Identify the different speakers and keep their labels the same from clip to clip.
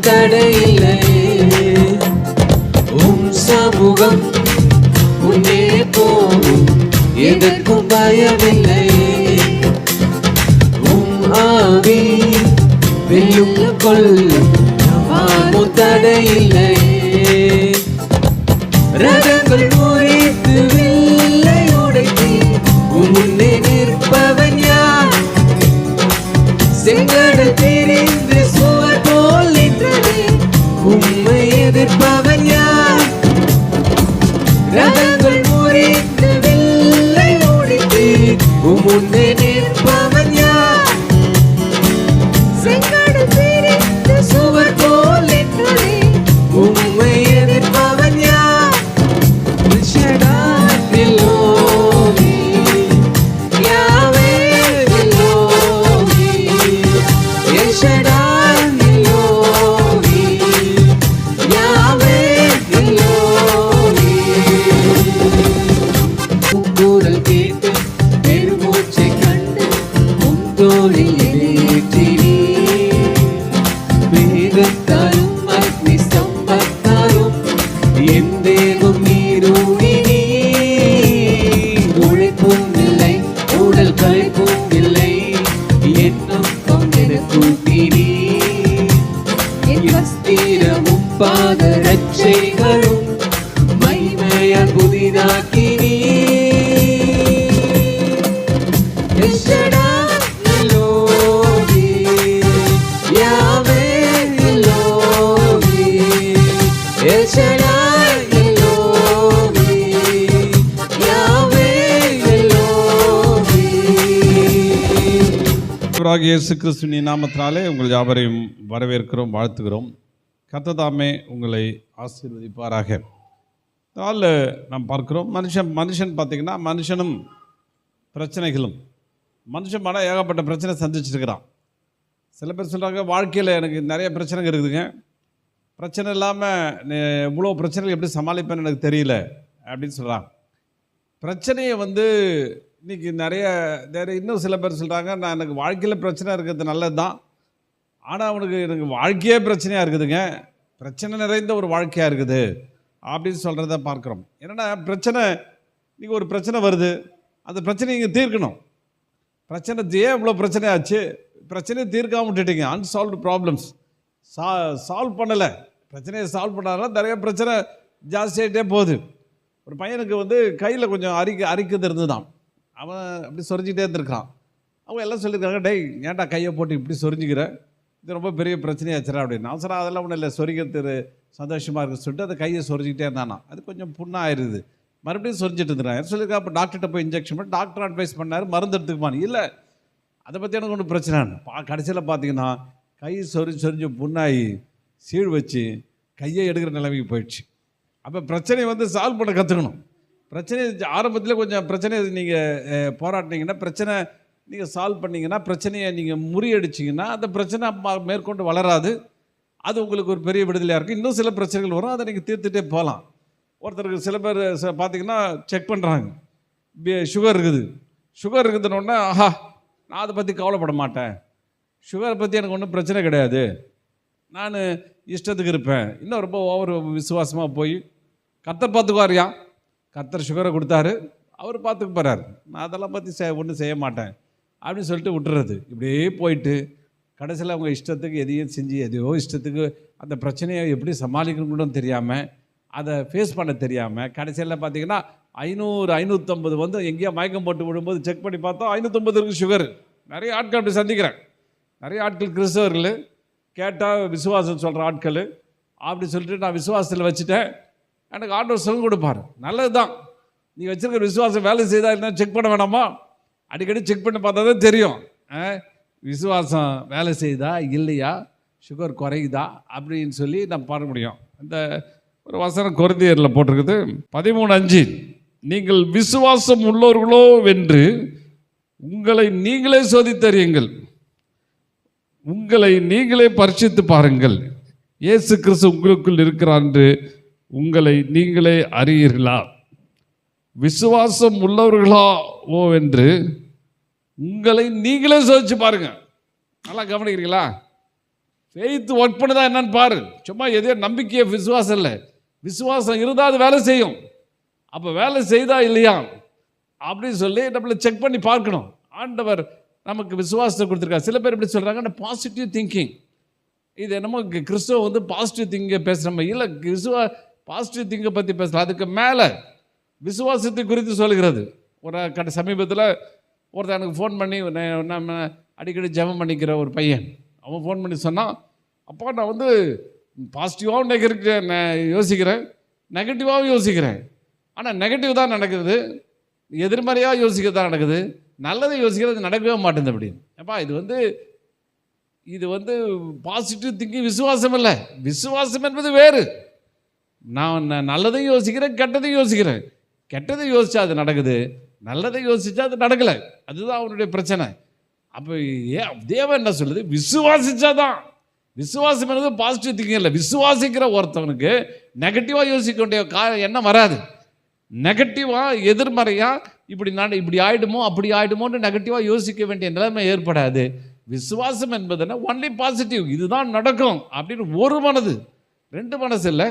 Speaker 1: தடையில்லை. சமூகம் முன்னே போகும், எதற்கும் பயமில்லை. ஆவி வெல்லும் கொள்ளும், தடையில்லை. ரதங்கள் முறித்து வில்லை உடைத்து முன்னே நிற்பவன் யார்? செங்கடல் தெரிந்து சுவர் போல் நின்றது, உம்மை எதிர்ப்பவன் யார்? ரதங்கள் முறித்து வில்லை உடைத்து முன்னே நிற்பவன் யார்? செங்கடல் தெரிந்து சுவர் போல் நின்றது, உம்மை எதிர்ப்பவன் யார்? எல்லோரி யாவே எல்லோரி, எஷடாய் எல்லோரி யாவே எல்லோரி. குரல் கேட்டு பெருமூச்சை கண்டு உன் தோளில் ஏற்றினீ. மேகத்தாலும் அக்னி ஸ்தம்பத்தாலும் என் தேகம் நீரூடினீ. உழைப்பும் இல்லை, உடல் களைப்பும் இல்லை, என்னும் கூட்டினீ. என் வஸ்திரமும் பாத ரட்சைகளும் மகிமையால் புதிதாக்கினீ.
Speaker 2: இயேசு கிறிஸ்துவின் நாமத்தினாலே உங்கள் யாவரையும் வரவேற்கிறோம், வாழ்த்துகிறோம். கர்த்தர் தாமே உங்களை ஆசீர்வதிப்பாராக. நாளில் நாம் பார்க்கிறோம், மனுஷன் பார்த்திங்கன்னா மனுஷனும் பிரச்சனைகளும். மனுஷன் மன ஏகப்பட்ட பிரச்சனை சந்திச்சுருக்கிறான். சில பேர் சொல்கிறாங்க, வாழ்க்கையில் எனக்கு நிறைய பிரச்சனைகள் இருக்குதுங்க, பிரச்சனை இல்லாமல் இவ்வளோ பிரச்சனைகள் எப்படி சமாளிப்பேன்னு எனக்கு தெரியல அப்படின்னு சொல்கிறாங்க. பிரச்சனையை இன்றைக்கி நிறைய இன்னும் சில பேர் சொல்கிறாங்க, நான் எனக்கு வாழ்க்கையில் பிரச்சனை இருக்கிறது நல்லது தான், ஆனால் எனக்கு வாழ்க்கையே பிரச்சனையாக இருக்குதுங்க, பிரச்சனை நிறைந்த ஒரு வாழ்க்கையாக இருக்குது அப்படின்னு சொல்கிறத பார்க்குறோம். என்னென்னா பிரச்சனை, இன்றைக்கி ஒரு பிரச்சனை வருது, அந்த பிரச்சனையை இங்கே தீர்க்கணும். பிரச்சனை ஏன் இவ்வளோ பிரச்சனையாச்சு? பிரச்சனையை தீர்க்காம விட்டுட்டீங்க. அன்சால்வ்டு ப்ராப்ளம்ஸ் சால்வ் பண்ணலை. பிரச்சனையை சால்வ் பண்ணாலும் நிறைய பிரச்சனை ஜாஸ்தியாகிட்டே போகுது. ஒரு பையனுக்கு கையில் கொஞ்சம் அரிக்குது இருந்துதான், அவன் அப்படி சொரிஞ்சிக்கிட்டே இருந்திருக்கான். அவங்க எல்லாம் சொல்லியிருக்காங்க, டேய் ஏன்டா கையை போட்டு இப்படி சொரிஞ்சிக்கிற, இது ரொம்ப பெரிய பிரச்சனையாச்சுரா அப்படின்னு. நான் சொன்னால் அதெல்லாம் ஒன்றும் இல்லை, சொரிக்கிறது சந்தோஷமாக இருக்குன்னு சொல்லிட்டு அந்த கையை சொரிஞ்சிக்கிட்டே இருந்தானா. அது கொஞ்சம் புண்ணாயிருது, மறுபடியும் சொரிஞ்சிட்டு இருந்துருக்கான். சொல்லியிருக்கா, அப்போ டாக்டர்கிட்ட போய் இன்ஜெக்ஷன் பண்ணி டாக்டர் அட்வைஸ் பண்ணார், மருந்து எடுத்துக்குமான்னு. இல்லை, அதை பற்றி எனக்கு ஒன்றும் பிரச்சனை. கடைசியில் பார்த்தீங்கன்னா கை சொரிஞ்சு புண்ணாகி சீழ் வச்சு கையை எடுக்கிற நிலைமைக்கு போயிடுச்சு. அப்போ பிரச்சனையை சால்வ் பண்ண கற்றுக்கணும். பிரச்சனை ஆரம்பத்தில் கொஞ்சம் பிரச்சனையை நீங்கள் போராட்டினீங்கன்னா, பிரச்சனை நீங்கள் சால்வ் பண்ணிங்கன்னா, பிரச்சனையை நீங்கள் முறியடிச்சிங்கன்னா அந்த பிரச்சனை மேற்கொண்டு வளராது. அது உங்களுக்கு ஒரு பெரிய விடுதலையாக இருக்கும். இன்னும் சில பிரச்சனைகள் வரும், அதை நீங்கள் தீர்த்துட்டே போகலாம். ஒருத்தருக்கு சில பேர் பார்த்திங்கன்னா செக் பண்ணுறாங்க, சுகர் இருக்குதுன்னொன்னே, ஆஹா நான் அதை பற்றி கவலைப்பட மாட்டேன், சுகரை பற்றி எனக்கு ஒன்றும் பிரச்சனை கிடையாது, நான் இஷ்டத்துக்கு இருப்பேன், இன்னும் ரொம்ப ஓவர் விசுவாசமாக போய் கர்த்தர் பார்த்துக்குவாரியா, கர்த்தர் சுகரை கொடுத்தாரு, அவர் பார்த்துக்க போகிறார், நான் அதெல்லாம் பற்றி ஒன்றும் செய்ய மாட்டேன் அப்படின்னு சொல்லிட்டு விட்டுறது. இப்படியே போயிட்டு கடைசியில் அவங்க இஷ்டத்துக்கு எதையும் செஞ்சு எதையோ இஷ்டத்துக்கு அந்த பிரச்சனையை எப்படி சமாளிக்கணும்னு தெரியாமல், அதை ஃபேஸ் பண்ண தெரியாமல், கடைசியில் பார்த்திங்கன்னா 500-550 எங்கேயோ மயக்கம் போட்டு விடும்போது செக் பண்ணி பார்த்தோம் 550 இருக்குது சுகர். நிறைய ஆட்கள் அப்படி சந்திக்கிறேன். நிறைய ஆட்கள் கிறிஸ்தவர்கள் கேட்டால் விசுவாசம் சொல்கிற ஆட்கள் அப்படி சொல்லிட்டு நான் விசுவாசத்தில் வச்சுட்டேன், எனக்கு ஆண்டவர் சுகம் கொடுப்பார். நல்லது தான், நீ வச்சுருக்க விசுவாசம் வேலை செய்தால் இருந்தால் செக் பண்ண வேணாமா? அடிக்கடி செக் பண்ணி பார்த்தா தான் தெரியும் விசுவாசம் வேலை செய்தா இல்லையா, சுகர் குறையுதா அப்படின்னு சொல்லி நம்ம பார்க்க முடியும். இந்த ஒரு வசனம் கொரிந்தியரில் போட்டிருக்குது 13:5, நீங்கள் விசுவாசம் உள்ளவர்களோ வென்று உங்களை நீங்களே சோதித்தறியுங்கள், உங்களை நீங்களே பரிசித்து பாருங்கள், இயேசு கிறிஸ்து உங்களுக்குள் இருக்கிறார் என்று உங்களை நீங்களே அறியீர்களா? விசுவாசம் உள்ளவர்களாவோ என்று உங்களை நீங்களே சோதிச்சு பாருங்க. நல்லா கவனிக்கிறீங்களா?
Speaker 3: ஃபெய்த் ஒர்க் பண்ணுதா என்னன்னு பாரு. சும்மா எதையோ நம்பிக்கையை விசுவாசம் இல்லை. விசுவாசம் இருந்தால் அது வேலை செய்யும். அப்போ வேலை செய்தா இல்லையா அப்படின்னு சொல்லி நம்மளை செக் பண்ணி பார்க்கணும். ஆண்டவர் நமக்கு விசுவாசத்தை கொடுத்துருக்காரு. சில பேர் எப்படி சொல்கிறாங்க, பாசிட்டிவ் திங்கிங். இது என்னமோ கிறிஸ்துவ வந்து பாசிட்டிவ் திங்கை பேசுகிற இல்லை, பாசிட்டிவ் திங்கை பற்றி பேசலாம். அதுக்கு மேலே விசுவாசத்தை குறித்து சொல்கிறது. ஒரு சமீபத்தில் ஒருத்தர் எனக்கு ஃபோன் பண்ணி, நம்ம அடிக்கடி ஜெபம் பண்ணிக்கிற ஒரு பையன், அவன் ஃபோன் பண்ணி சொன்னான், அப்பா நான் வந்து பாசிட்டிவாகவும் யோசிக்கிறேன், நெகட்டிவாகவும் யோசிக்கிறேன். ஆனால் நெகட்டிவ் தான் நடக்குது, எதிர்மறையாக யோசிக்கிறது தான் நடக்குது, நல்லதை யோசிக்கிறது நடக்கவே மாட்டேங்குது அப்படின்னு. அப்பா இது வந்து பாசிட்டிவ் திங்கிங் விசுவாசம் இல்லை. விசுவாசம் என்பது வேறு. நான் நல்லதையும் யோசிக்கிறேன், கெட்டதையும் யோசிக்கிறேன். கெட்டதை யோசிச்சா அது நடக்குது, நல்லதை யோசிச்சா அது நடக்கலை. அதுதான் அவனுடைய பிரச்சனை. அப்போ தேவன் என்ன சொல்லுது, விசுவாசிச்சாதான். விசுவாசம் என்பது பாசிட்டிவ் திங்கிங் இல்லை. விசுவாசிக்கிற ஒருத்தவனுக்கு நெகட்டிவாக யோசிக்க வேண்டிய எண்ணம் வராது. நெகட்டிவாக எதிர்மறையாக இப்படி ஆகிடுமோ அப்படி ஆகிடுமோன்னு நெகட்டிவாக யோசிக்க வேண்டிய நிலைமை ஏற்படாது. விசுவாசம் என்பதுன்னா ஒன்லி பாசிட்டிவ், இதுதான் நடக்கும் அப்படின்னு ஒரு மனது, ரெண்டு மனசு இல்லை,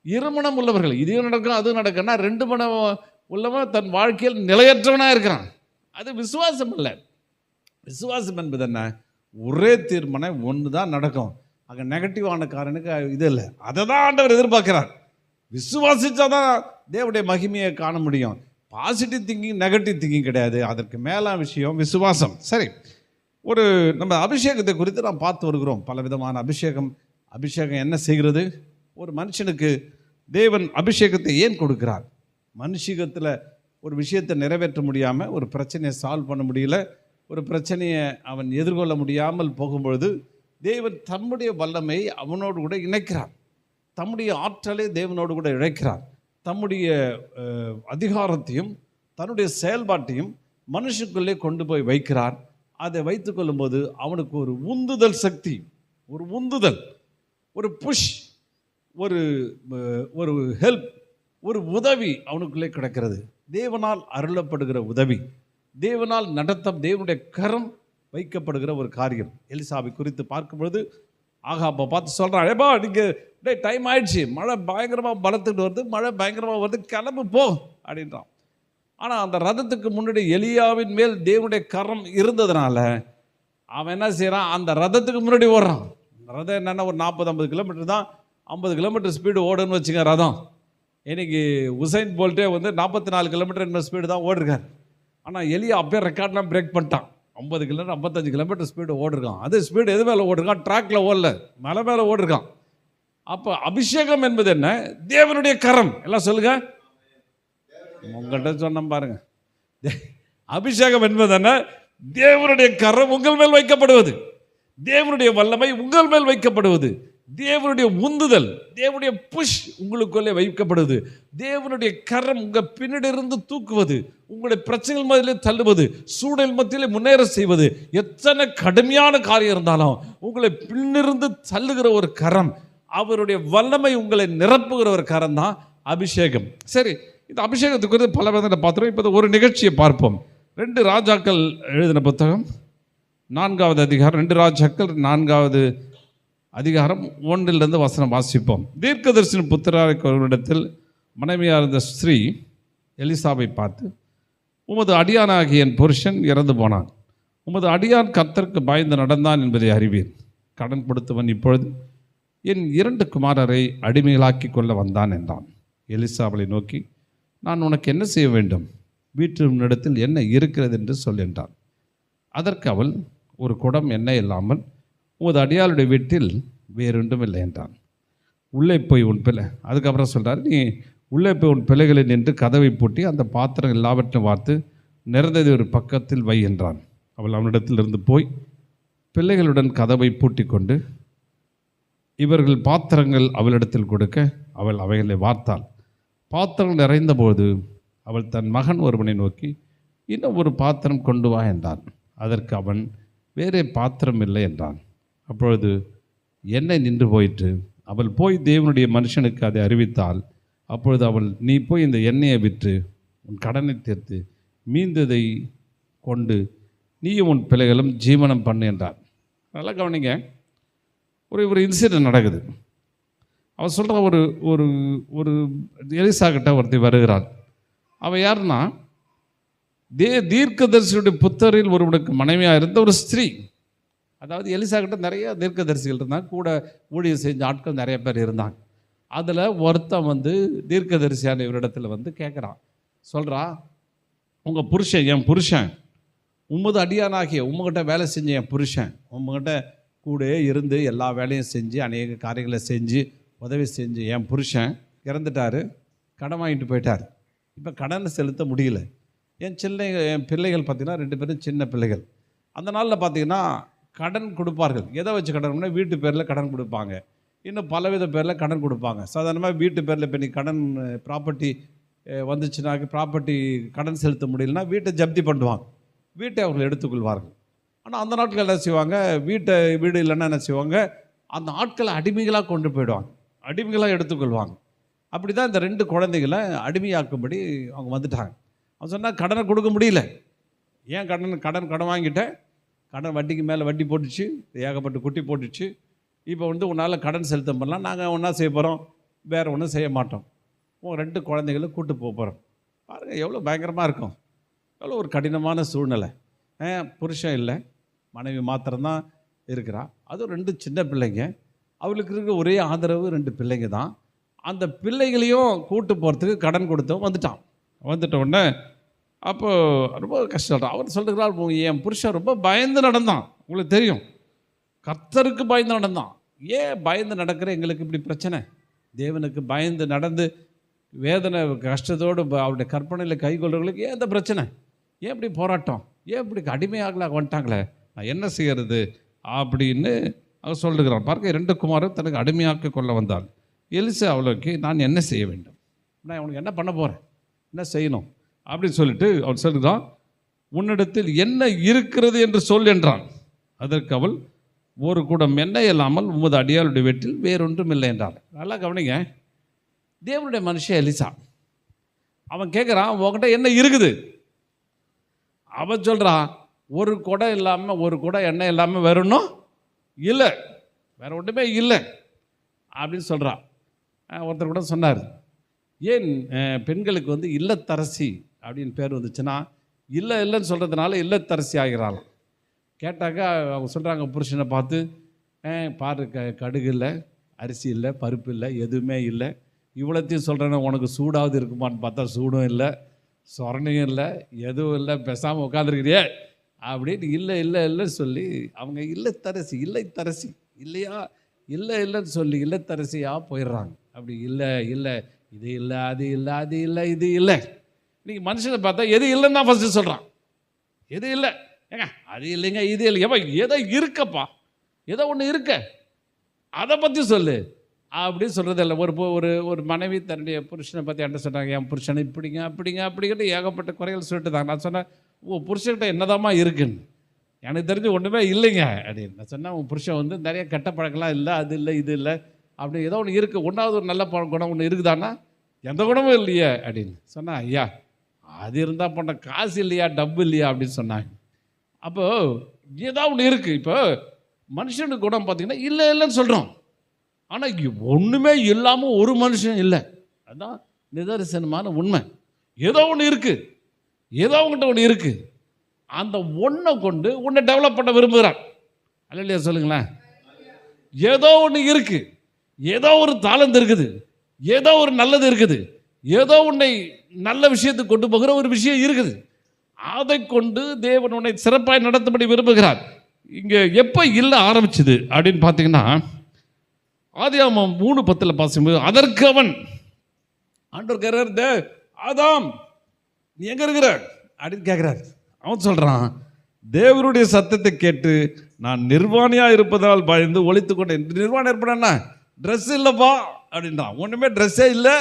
Speaker 3: இருமணம் உள்ளவர்கள். இதையும் நடக்கும் அதுவும் நடக்கும்னா ரெண்டு மனம் உள்ளவன் தன் வாழ்க்கையில் நிலையற்றவனாக இருக்கிறான். அது விசுவாசம் இல்லை. விசுவாசம் என்பது என்ன, ஒரே தீர்மானம் ஒன்று தான் நடக்கும். அங்கே நெகட்டிவான காரனுக்கு இது இல்லை. அதை தான் ஆண்டவர் எதிர்பார்க்கிறார். விசுவாசிச்சாதான் தேவனுடைய மகிமையை காண முடியும். பாசிட்டிவ் திங்கிங் நெகட்டிவ் திங்கிங் கிடையாது. அதற்கு மேலான விஷயம் விசுவாசம். சரி, நம்ம அபிஷேகத்தை குறித்து நாம் பார்த்து வருகிறோம். பல விதமான அபிஷேகம் என்ன செய்கிறது? ஒரு மனுஷனுக்கு தேவன் அபிஷேகத்தை ஏன் கொடுக்கிறார்? மனுஷிகத்தில் ஒரு விஷயத்தை நிறைவேற்ற முடியாமல், ஒரு பிரச்சனையை சால்வ் பண்ண முடியல, ஒரு பிரச்சனையை அவன் எதிர்கொள்ள முடியாமல் போகும்பொழுது தேவன் தம்முடைய வல்லமை அவனோடு கூட இணைக்கிறார். தம்முடைய ஆற்றலை தேவனோடு கூட இழைக்கிறார். தம்முடைய அதிகாரத்தையும் தன்னுடைய செயல்பாட்டையும் மனுஷனுக்குள்ளே கொண்டு போய் வைக்கிறார். அதை வைத்து கொள்ளும்போது அவனுக்கு ஒரு உந்துதல் சக்தி, ஒரு உந்துதல், ஒரு புஷ், ஒரு ஹெல்ப், ஒரு உதவி அவனுக்குள்ளே கிடைக்கிறது. தேவனால் அருளப்படுகிற உதவி, தேவனால் தேவனுடைய கரம் வைக்கப்படுகிற ஒரு காரியம். எலிசாவை குறித்து பார்க்கும்பொழுது ஆகாப்பை பார்த்து சொல்கிறான், ஏப்பா நீங்கள் டைம் ஆயிடுச்சு, மழை பயங்கரமாக பலத்துக்கிட்டு வருது, மழை பயங்கரமாக வருது, கிளம்பு போ அப்படின்றான். ஆனால் அந்த ரதத்துக்கு முன்னாடி எலியாவின் மேல் தேவனுடைய கரம் இருந்ததுனால அவன் என்ன செய்கிறான், அந்த ரதத்துக்கு முன்னாடி ஓடுறான். ரதம் என்னென்னா ஒரு 40-50 கிலோமீட்டர் தான், 50 கிலோமீட்டர் ஸ்பீடு ஓடுன்னு வச்சுங்க ரதம். இன்றைக்கி உசைன் போல்ட்டே வந்து 44 கிலோமீட்டர் என்ன ஸ்பீடு தான் ஓடிருக்கார். ஆனால் எலியா அப்பயே ரெக்கார்ட்லாம் பிரேக் பண்ணிட்டான். 50 கிலோமீட்டர் 55 கிலோமீட்டர் ஸ்பீடு ஓடிருக்கான். அது ஸ்பீடு எது மேலே ஓடிருக்கான்? ட்ராக்கில் ஓடல, மலை மேலே ஓடிருக்கான். அப்போ அபிஷேகம் என்பது என்ன? தேவனுடைய கரம். எல்லாம் சொல்லுங்க, உங்கள்கிட்ட சொன்ன பாருங்க. அபிஷேகம் என்பது என்ன? தேவனுடைய கரம் உங்கள் மேல் வைக்கப்படுவது, தேவனுடைய வல்லமை உங்கள் மேல் வைக்கப்படுவது, தேவனுடைய உந்துதல், தேவனுடைய புஷ் உங்களுக்குள்ளே வைக்கப்படுவது, தேவனுடைய கரம் உங்கள் பின்னிலிருந்து தூக்குவது, உங்களுடைய பிரச்சனைகள் மத்தியிலே தள்ளுவது, சூழல் மத்தியிலே முன்னேற செய்வது. எத்தனை கடுமையான காரியம் இருந்தாலும் உங்களை பின்னிருந்து தள்ளுகிற ஒரு கரம், அவருடைய வல்லமை உங்களை நிரப்புகிற ஒரு கரம் தான் அபிஷேகம். சரி, இந்த அபிஷேகத்தை குறித்து பல விதத்தை பார்த்துருவோம். இப்போ ஒரு நிகழ்ச்சியை பார்ப்போம். 2 ராஜாக்கள் எழுதின புத்தகம் 4வது அதிகாரம், 2 ராஜாக்கள் 4வது அதிகாரம் 1 வசனம் வாசிப்போம். தீர்க்கதரிசன புத்திரரிடத்தில் மனைவியாக இருந்த ஸ்ரீ எலிசாவை பார்த்து, உமது அடியானாகிய என் புருஷன் இறந்து போனான், உமது அடியான் கர்த்தருக்கு பயந்து நடந்தான் என்பதை அறிவீர். கடன் கொடுத்தவன் இப்பொழுது என் 2 குமாரரை அடிமைகளாக்கி கொள்ள வந்தான் என்றான். எலிசா அவளை நோக்கி, நான் உனக்கு என்ன செய்ய வேண்டும்? வீட்டினிடத்தில் என்ன இருக்கிறது என்று சொல் என்றான். அதற்கு அவள், ஒரு குடம் எண்ணெய் இல்லாமல் உமது அடியாளுடைய வீட்டில் வேறொன்றும் இல்லை என்றான். உள்ளே போய் உன் பிள்ளை, அதுக்கப்புறம் சொல்கிறார், நீ உள்ளே போய் உன் பிள்ளைகளை நின்று கதவை பூட்டி அந்த பாத்திரம் எல்லாவற்றையும் வார்த்து நிறந்ததை ஒரு பக்கத்தில் வை என்றான். அவள் அவனிடத்திலிருந்து போய் பிள்ளைகளுடன் கதவை பூட்டி கொண்டு இவர்கள் பாத்திரங்கள் அவளிடத்தில் கொடுக்க அவள் அவைகளை வார்த்தாள். பாத்திரம் நிறைந்தபோது அவள் தன் மகன் ஒருவனை நோக்கி, இன்னும் ஒரு பாத்திரம் கொண்டு வா என்றான். அதற்கு அவன், வேறே பாத்திரம் இல்லை என்றான். அப்பொழுது எண்ணெய் நின்று போயிற்று. அவள் போய் தேவனுடைய மனுஷனுக்கு அதை அறிவித்தாள். அப்பொழுது அவள், நீ போய் இந்த எண்ணெயை விற்று உன் கடனை தீர்த்து மீந்ததை கொண்டு நீயும் உன் பிள்ளைகளும் ஜீவனம் பண்ணு என்றார். நல்லா கவனிங்க, ஒரு இன்சிடென்ட் நடக்குது. அவர் சொல்கிற ஒரு ஒரு ஒரு எலிசா கிட்ட ஒருத்தி வருகிறார். அவள் யாருன்னா, தீர்க்கதரிசியுடைய புத்தரில் ஒருவனுக்கு மனைவியாக இருந்த ஒரு ஸ்திரீ. அதாவது எலிசா கிட்ட நிறைய தீர்க்கதரிசிகள் இருந்தாங்க, கூட ஊழியம் செஞ்ச ஆட்கள் நிறைய பேர் இருந்தாங்க. அதில் ஒருத்தன் தீர்க்கதரிசியான இவரிடத்துல கேட்குறான், சொல்கிறா, உங்கள் புருஷன், என் புருஷன் உம்மது அடியானாகிய உங்ககிட்ட வேலை செஞ்ச என் புருஷன் உங்ககிட்ட கூட இருந்து எல்லா வேலையும் செஞ்சு அநேக காரியங்களை செஞ்சு உதவி செஞ்சு என் புருஷன் இறந்துட்டார், கடன் வாங்கிட்டு போயிட்டார். இப்போ கடனை செலுத்த முடியல. என் பிள்ளைகள் பார்த்திங்கன்னா 2 பேரும் சின்ன பிள்ளைகள். அந்த நாளில் பார்த்திங்கன்னா கடன் கொடுப்பார்கள். எதை வச்சு கடன்னா, வீட்டு பேரில் கடன் கொடுப்பாங்க, இன்னும் பலவித பேரில் கடன் கொடுப்பாங்க. சாதாரணமாக வீட்டு பேரில் இப்போ நீ கடன் ப்ராப்பர்ட்டி வந்துச்சுனாக்க, ப்ராப்பர்ட்டி கடன் செலுத்த முடியலன்னா வீட்டை ஜப்தி பண்ணுவாங்க, வீட்டை அவர்கள் எடுத்துக்கொள்வார்கள். ஆனால் அந்த நாட்கள் என்ன செய்வாங்க, வீடு இல்லைன்னா என்ன செய்வாங்க, அந்த ஆட்களை அடிமைகளாக கொண்டு போயிடுவாங்க, அடிமைகளாக எடுத்துக்கொள்வாங்க. அப்படி தான் இந்த 2 குழந்தைகளை அடிமையாக்கும்படி அவங்க வந்துட்டாங்க. அவன் சொன்னால் கடனை கொடுக்க முடியல. ஏன் கடன் வாங்கிட்டேன், கடன் வட்டிக்கு மேலே வட்டி போட்டுச்சு, ஏகப்பட்டு குட்டி போட்டுச்சு. இப்போ உன்னால் கடன் செலுத்த பண்ணலாம், நாங்கள் ஒன்றா செய்ய போகிறோம், வேறு ஒன்றும் செய்ய மாட்டோம். உங்கள் 2 குழந்தைகளை கூப்பிட்டு போகிறோம். பாருங்கள் எவ்வளோ பயங்கரமாக இருக்கும், எவ்வளோ ஒரு கடினமான சூழ்நிலை. புருஷன் இல்லை, மனைவி மாத்திரம்தான் இருக்கிறா, அதுவும் 2 சின்ன பிள்ளைங்க. அவளுக்கு இருக்க ஒரே ஆதரவு 2 பிள்ளைங்க தான். அந்த பிள்ளைகளையும் கூட்டு போகிறதுக்கு கடன் கொடுத்தவன் வந்துட்ட உடனே அப்போது ரொம்ப கஷ்டம். அவர் சொல்லுகிறார், என் புருஷன் ரொம்ப பயந்து நடந்தான், உங்களுக்கு தெரியும், கர்த்தருக்கு பயந்து நடந்தான். ஏன் பயந்து நடக்கிற எங்களுக்கு இப்படி பிரச்சனை? தேவனுக்கு பயந்து நடந்து வேதனை கஷ்டத்தோடு அவருடைய கற்பனையில் கைகொள்றவங்களுக்கு ஏன் இந்த பிரச்சனை? ஏன் இப்படி போராட்டம்? ஏன் இப்படி அடிமையாகல வந்துட்டாங்களே, நான் என்ன செய்கிறது அப்படின்னு அவர் சொல்லுகிறான். பாருங்க, 2 குமாரன் தனக்கு அடிமையாக்க கொள்ள வந்தாள். எலிசா அவளுக்கு, நான் என்ன செய்ய வேண்டும், நான் உனக்கு என்ன பண்ண போகிறேன், என்ன செய்யணும் அப்படின்னு சொல்லிட்டு அவன் சொல்லுகிறான், உன்னிடத்தில் என்ன இருக்கிறது என்று சொல் என்றான். அதற்கு அவள், ஒரு குடம் எண்ணெய் இல்லாமல் உமது அடியாளுடைய வீட்டில் வேறொன்றும் இல்லை என்றாள். நல்லா கவனிங்க, தேவனுடைய மனுஷன் எலிசா. அவன் கேட்குறான், உங்ககிட்ட என்ன இருக்குது? அவன் சொல்கிறான், ஒரு குடம் இல்லாமல், ஒரு குடம் எண்ணெய் இல்லாமல் வேற ஒன்றும் இல்லை, வேற ஒன்றுமே இல்லை அப்படின்னு சொல்கிறான். ஒருத்தர் கூட சொன்னார், ஏன் பெண்களுக்கு இல்லத்தரசி அப்படின்னு பேர் வந்துச்சுன்னா, இல்லைன்னு சொல்கிறதுனால இல்லத்தரசி ஆகிறாளாம். கேட்டாக்கா அவங்க சொல்கிறாங்க, புருஷனை பார்த்து, பாரு கடுகு இல்லை, அரிசி இல்லை, பருப்பு இல்லை, எதுவுமே இல்லை, இவ்வளோத்தையும் சொல்கிறேன்னா உனக்கு சூடாவது இருக்குமான்னு பார்த்தா சூடும் இல்லை, சொரணையும் இல்லை, எதுவும் இல்லை, பேசாமல் உட்காந்துருக்கிறியே அப்படின்னு இல்லைன்னு சொல்லி அவங்க இல்லத்தரசி இல்லையா இல்லைன்னு சொல்லி இல்லத்தரசியாக போயிடுறாங்க. அப்படி இல்லை இது இல்லை, அது இல்லை, இது இல்லை. இன்றைக்கி மனுஷனை பார்த்தா எது இல்லைன்னு தான் ஃபஸ்ட்டு சொல்கிறான். எது இல்லை, ஏங்க அது இல்லைங்க, இது இல்லை, ஏப்பா ஏதோ இருக்கப்பா, ஏதோ ஒன்று இருக்க, அதை பற்றி சொல்லு அப்படின்னு சொல்கிறது இல்லை. ஒரு மனைவி தன்னுடைய புருஷனை பற்றி என்ன சொன்னாங்க, என் புருஷனை அப்படிங்கிட்டு ஏகப்பட்ட குறைகள் சொல்லிட்டு தாங்க. நான் சொன்னேன், உன் புருஷன்கிட்ட என்னதாம்மா இருக்குன்னு. எனக்கு தெரிஞ்சு ஒன்றுமே இல்லைங்க அப்படின்னு நான் சொன்னேன். உன் புருஷன் நிறைய கெட்ட பழக்கம்லாம் இல்லை, அது இல்லை, இது இல்லை, அப்படி ஏதோ ஒன்று இருக்குது, ஒன்றாவது ஒரு நல்ல குணம் ஒன்று இருக்குதானா, எந்த குணமும் இல்லையே அப்படின்னு சொன்னேன். ஐயா அது இருந்தால் பண்ண காசு இல்லையா, டப்பு இல்லையா அப்படின்னு சொன்னாங்க. அப்போது ஏதோ ஒன்று இருக்குது. இப்போ மனுஷனுக்கு குணம் பார்த்திங்கன்னா இல்லைன்னு சொல்கிறோம், ஆனால் இங்கே ஒன்றுமே இல்லாமல் ஒரு மனுஷன் இல்லை. அதுதான் நிதர்சனமான உண்மை. ஏதோ ஒன்று இருக்குது, ஏதோ உங்கள்கிட்ட ஒன்று இருக்குது, அந்த ஒன்றை கொண்டு உன்னை டெவலப் பண்ண விரும்புகிறான். அல்லையா சொல்லுங்களேன். ஏதோ ஒன்று இருக்குது, ஏதோ ஒரு தாளந்து இருக்குது, ஏதோ ஒரு நல்லது இருக்குது, ஏதோ உன்னை நல்ல விஷயத்துக்கு கொண்டு போகிற ஒரு விஷயம் இருக்குது, அதை கொண்டு தேவன் உன்னை சிறப்பாக நடத்தும்படி விரும்புகிறார். இங்கே எப்போ இல்லை ஆரம்பிச்சுது அப்படின்னு பார்த்தீங்கன்னா, ஆதியாகமம் 3:10 பார்க்கும்போது, அதற்கு அவன் ஆண்டவர் கேட்கிறார், ஆதாம் நீ எங்கே இருக்கிற அப்படின்னு கேட்குறாரு. அவன் சொல்கிறான், தேவனுடைய சத்தத்தை கேட்டு நான் நிர்வாணியாக இருப்பதால் பயந்து ஒழித்து கொண்டேன். நிர்வாணம் இருப்பேன்னா ட்ரெஸ் இல்லைப்பா அப்படின்றான். ஒன்றுமே ட்ரெஸ்ஸே இல்லை,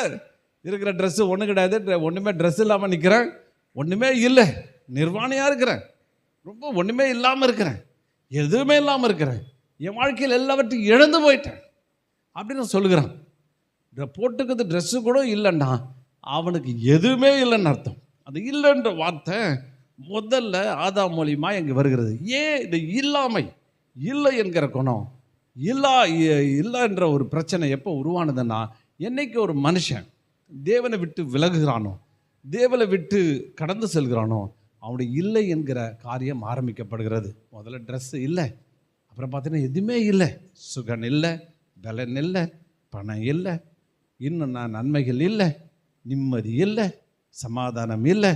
Speaker 3: இருக்கிற ட்ரெஸ்ஸு ஒன்றும் கிடையாது, ஒன்றுமே ட்ரெஸ் இல்லாமல் நிற்கிறேன், ஒன்றுமே இல்லை, நிர்வாணியாக இருக்கிறேன், ரொம்ப ஒன்றுமே இல்லாமல் இருக்கிறேன், எதுவுமே இல்லாமல் இருக்கிறேன், என் வாழ்க்கையில் எல்லாவற்றையும் இழந்து போயிட்டேன் அப்படின்னு சொல்லுகிறான். போட்டுக்கிறது ட்ரெஸ்ஸு கூட இல்லைன்னா அவனுக்கு எதுவுமே இல்லைன்னு அர்த்தம். அது இல்லைன்ற வார்த்தை முதல்ல ஆதாம் மூலியமாக இங்கே வருகிறது. ஏன் இந்த இல்லாமை, இல்லை என்கிற குணம் இல்லைன்ற ஒரு பிரச்சனை எப்போ உருவானதுன்னா, என்னைக்கு ஒரு மனுஷன் தேவனை விட்டு விலகுகிறானோ, தேவனை விட்டு கடந்து செல்கிறானோ, அவனுடைய இல்லை என்கிற காரியம் ஆரம்பிக்கப்படுகிறது. முதல்ல ட்ரெஸ்ஸு இல்லை, அப்புறம் பார்த்தீங்கன்னா எதுவுமே இல்லை, சுகன் இல்லை, பலன் இல்லை, பணம் இல்லை, இன்னும் நன்மைகள் இல்லை, நிம்மதி இல்லை, சமாதானம் இல்லை,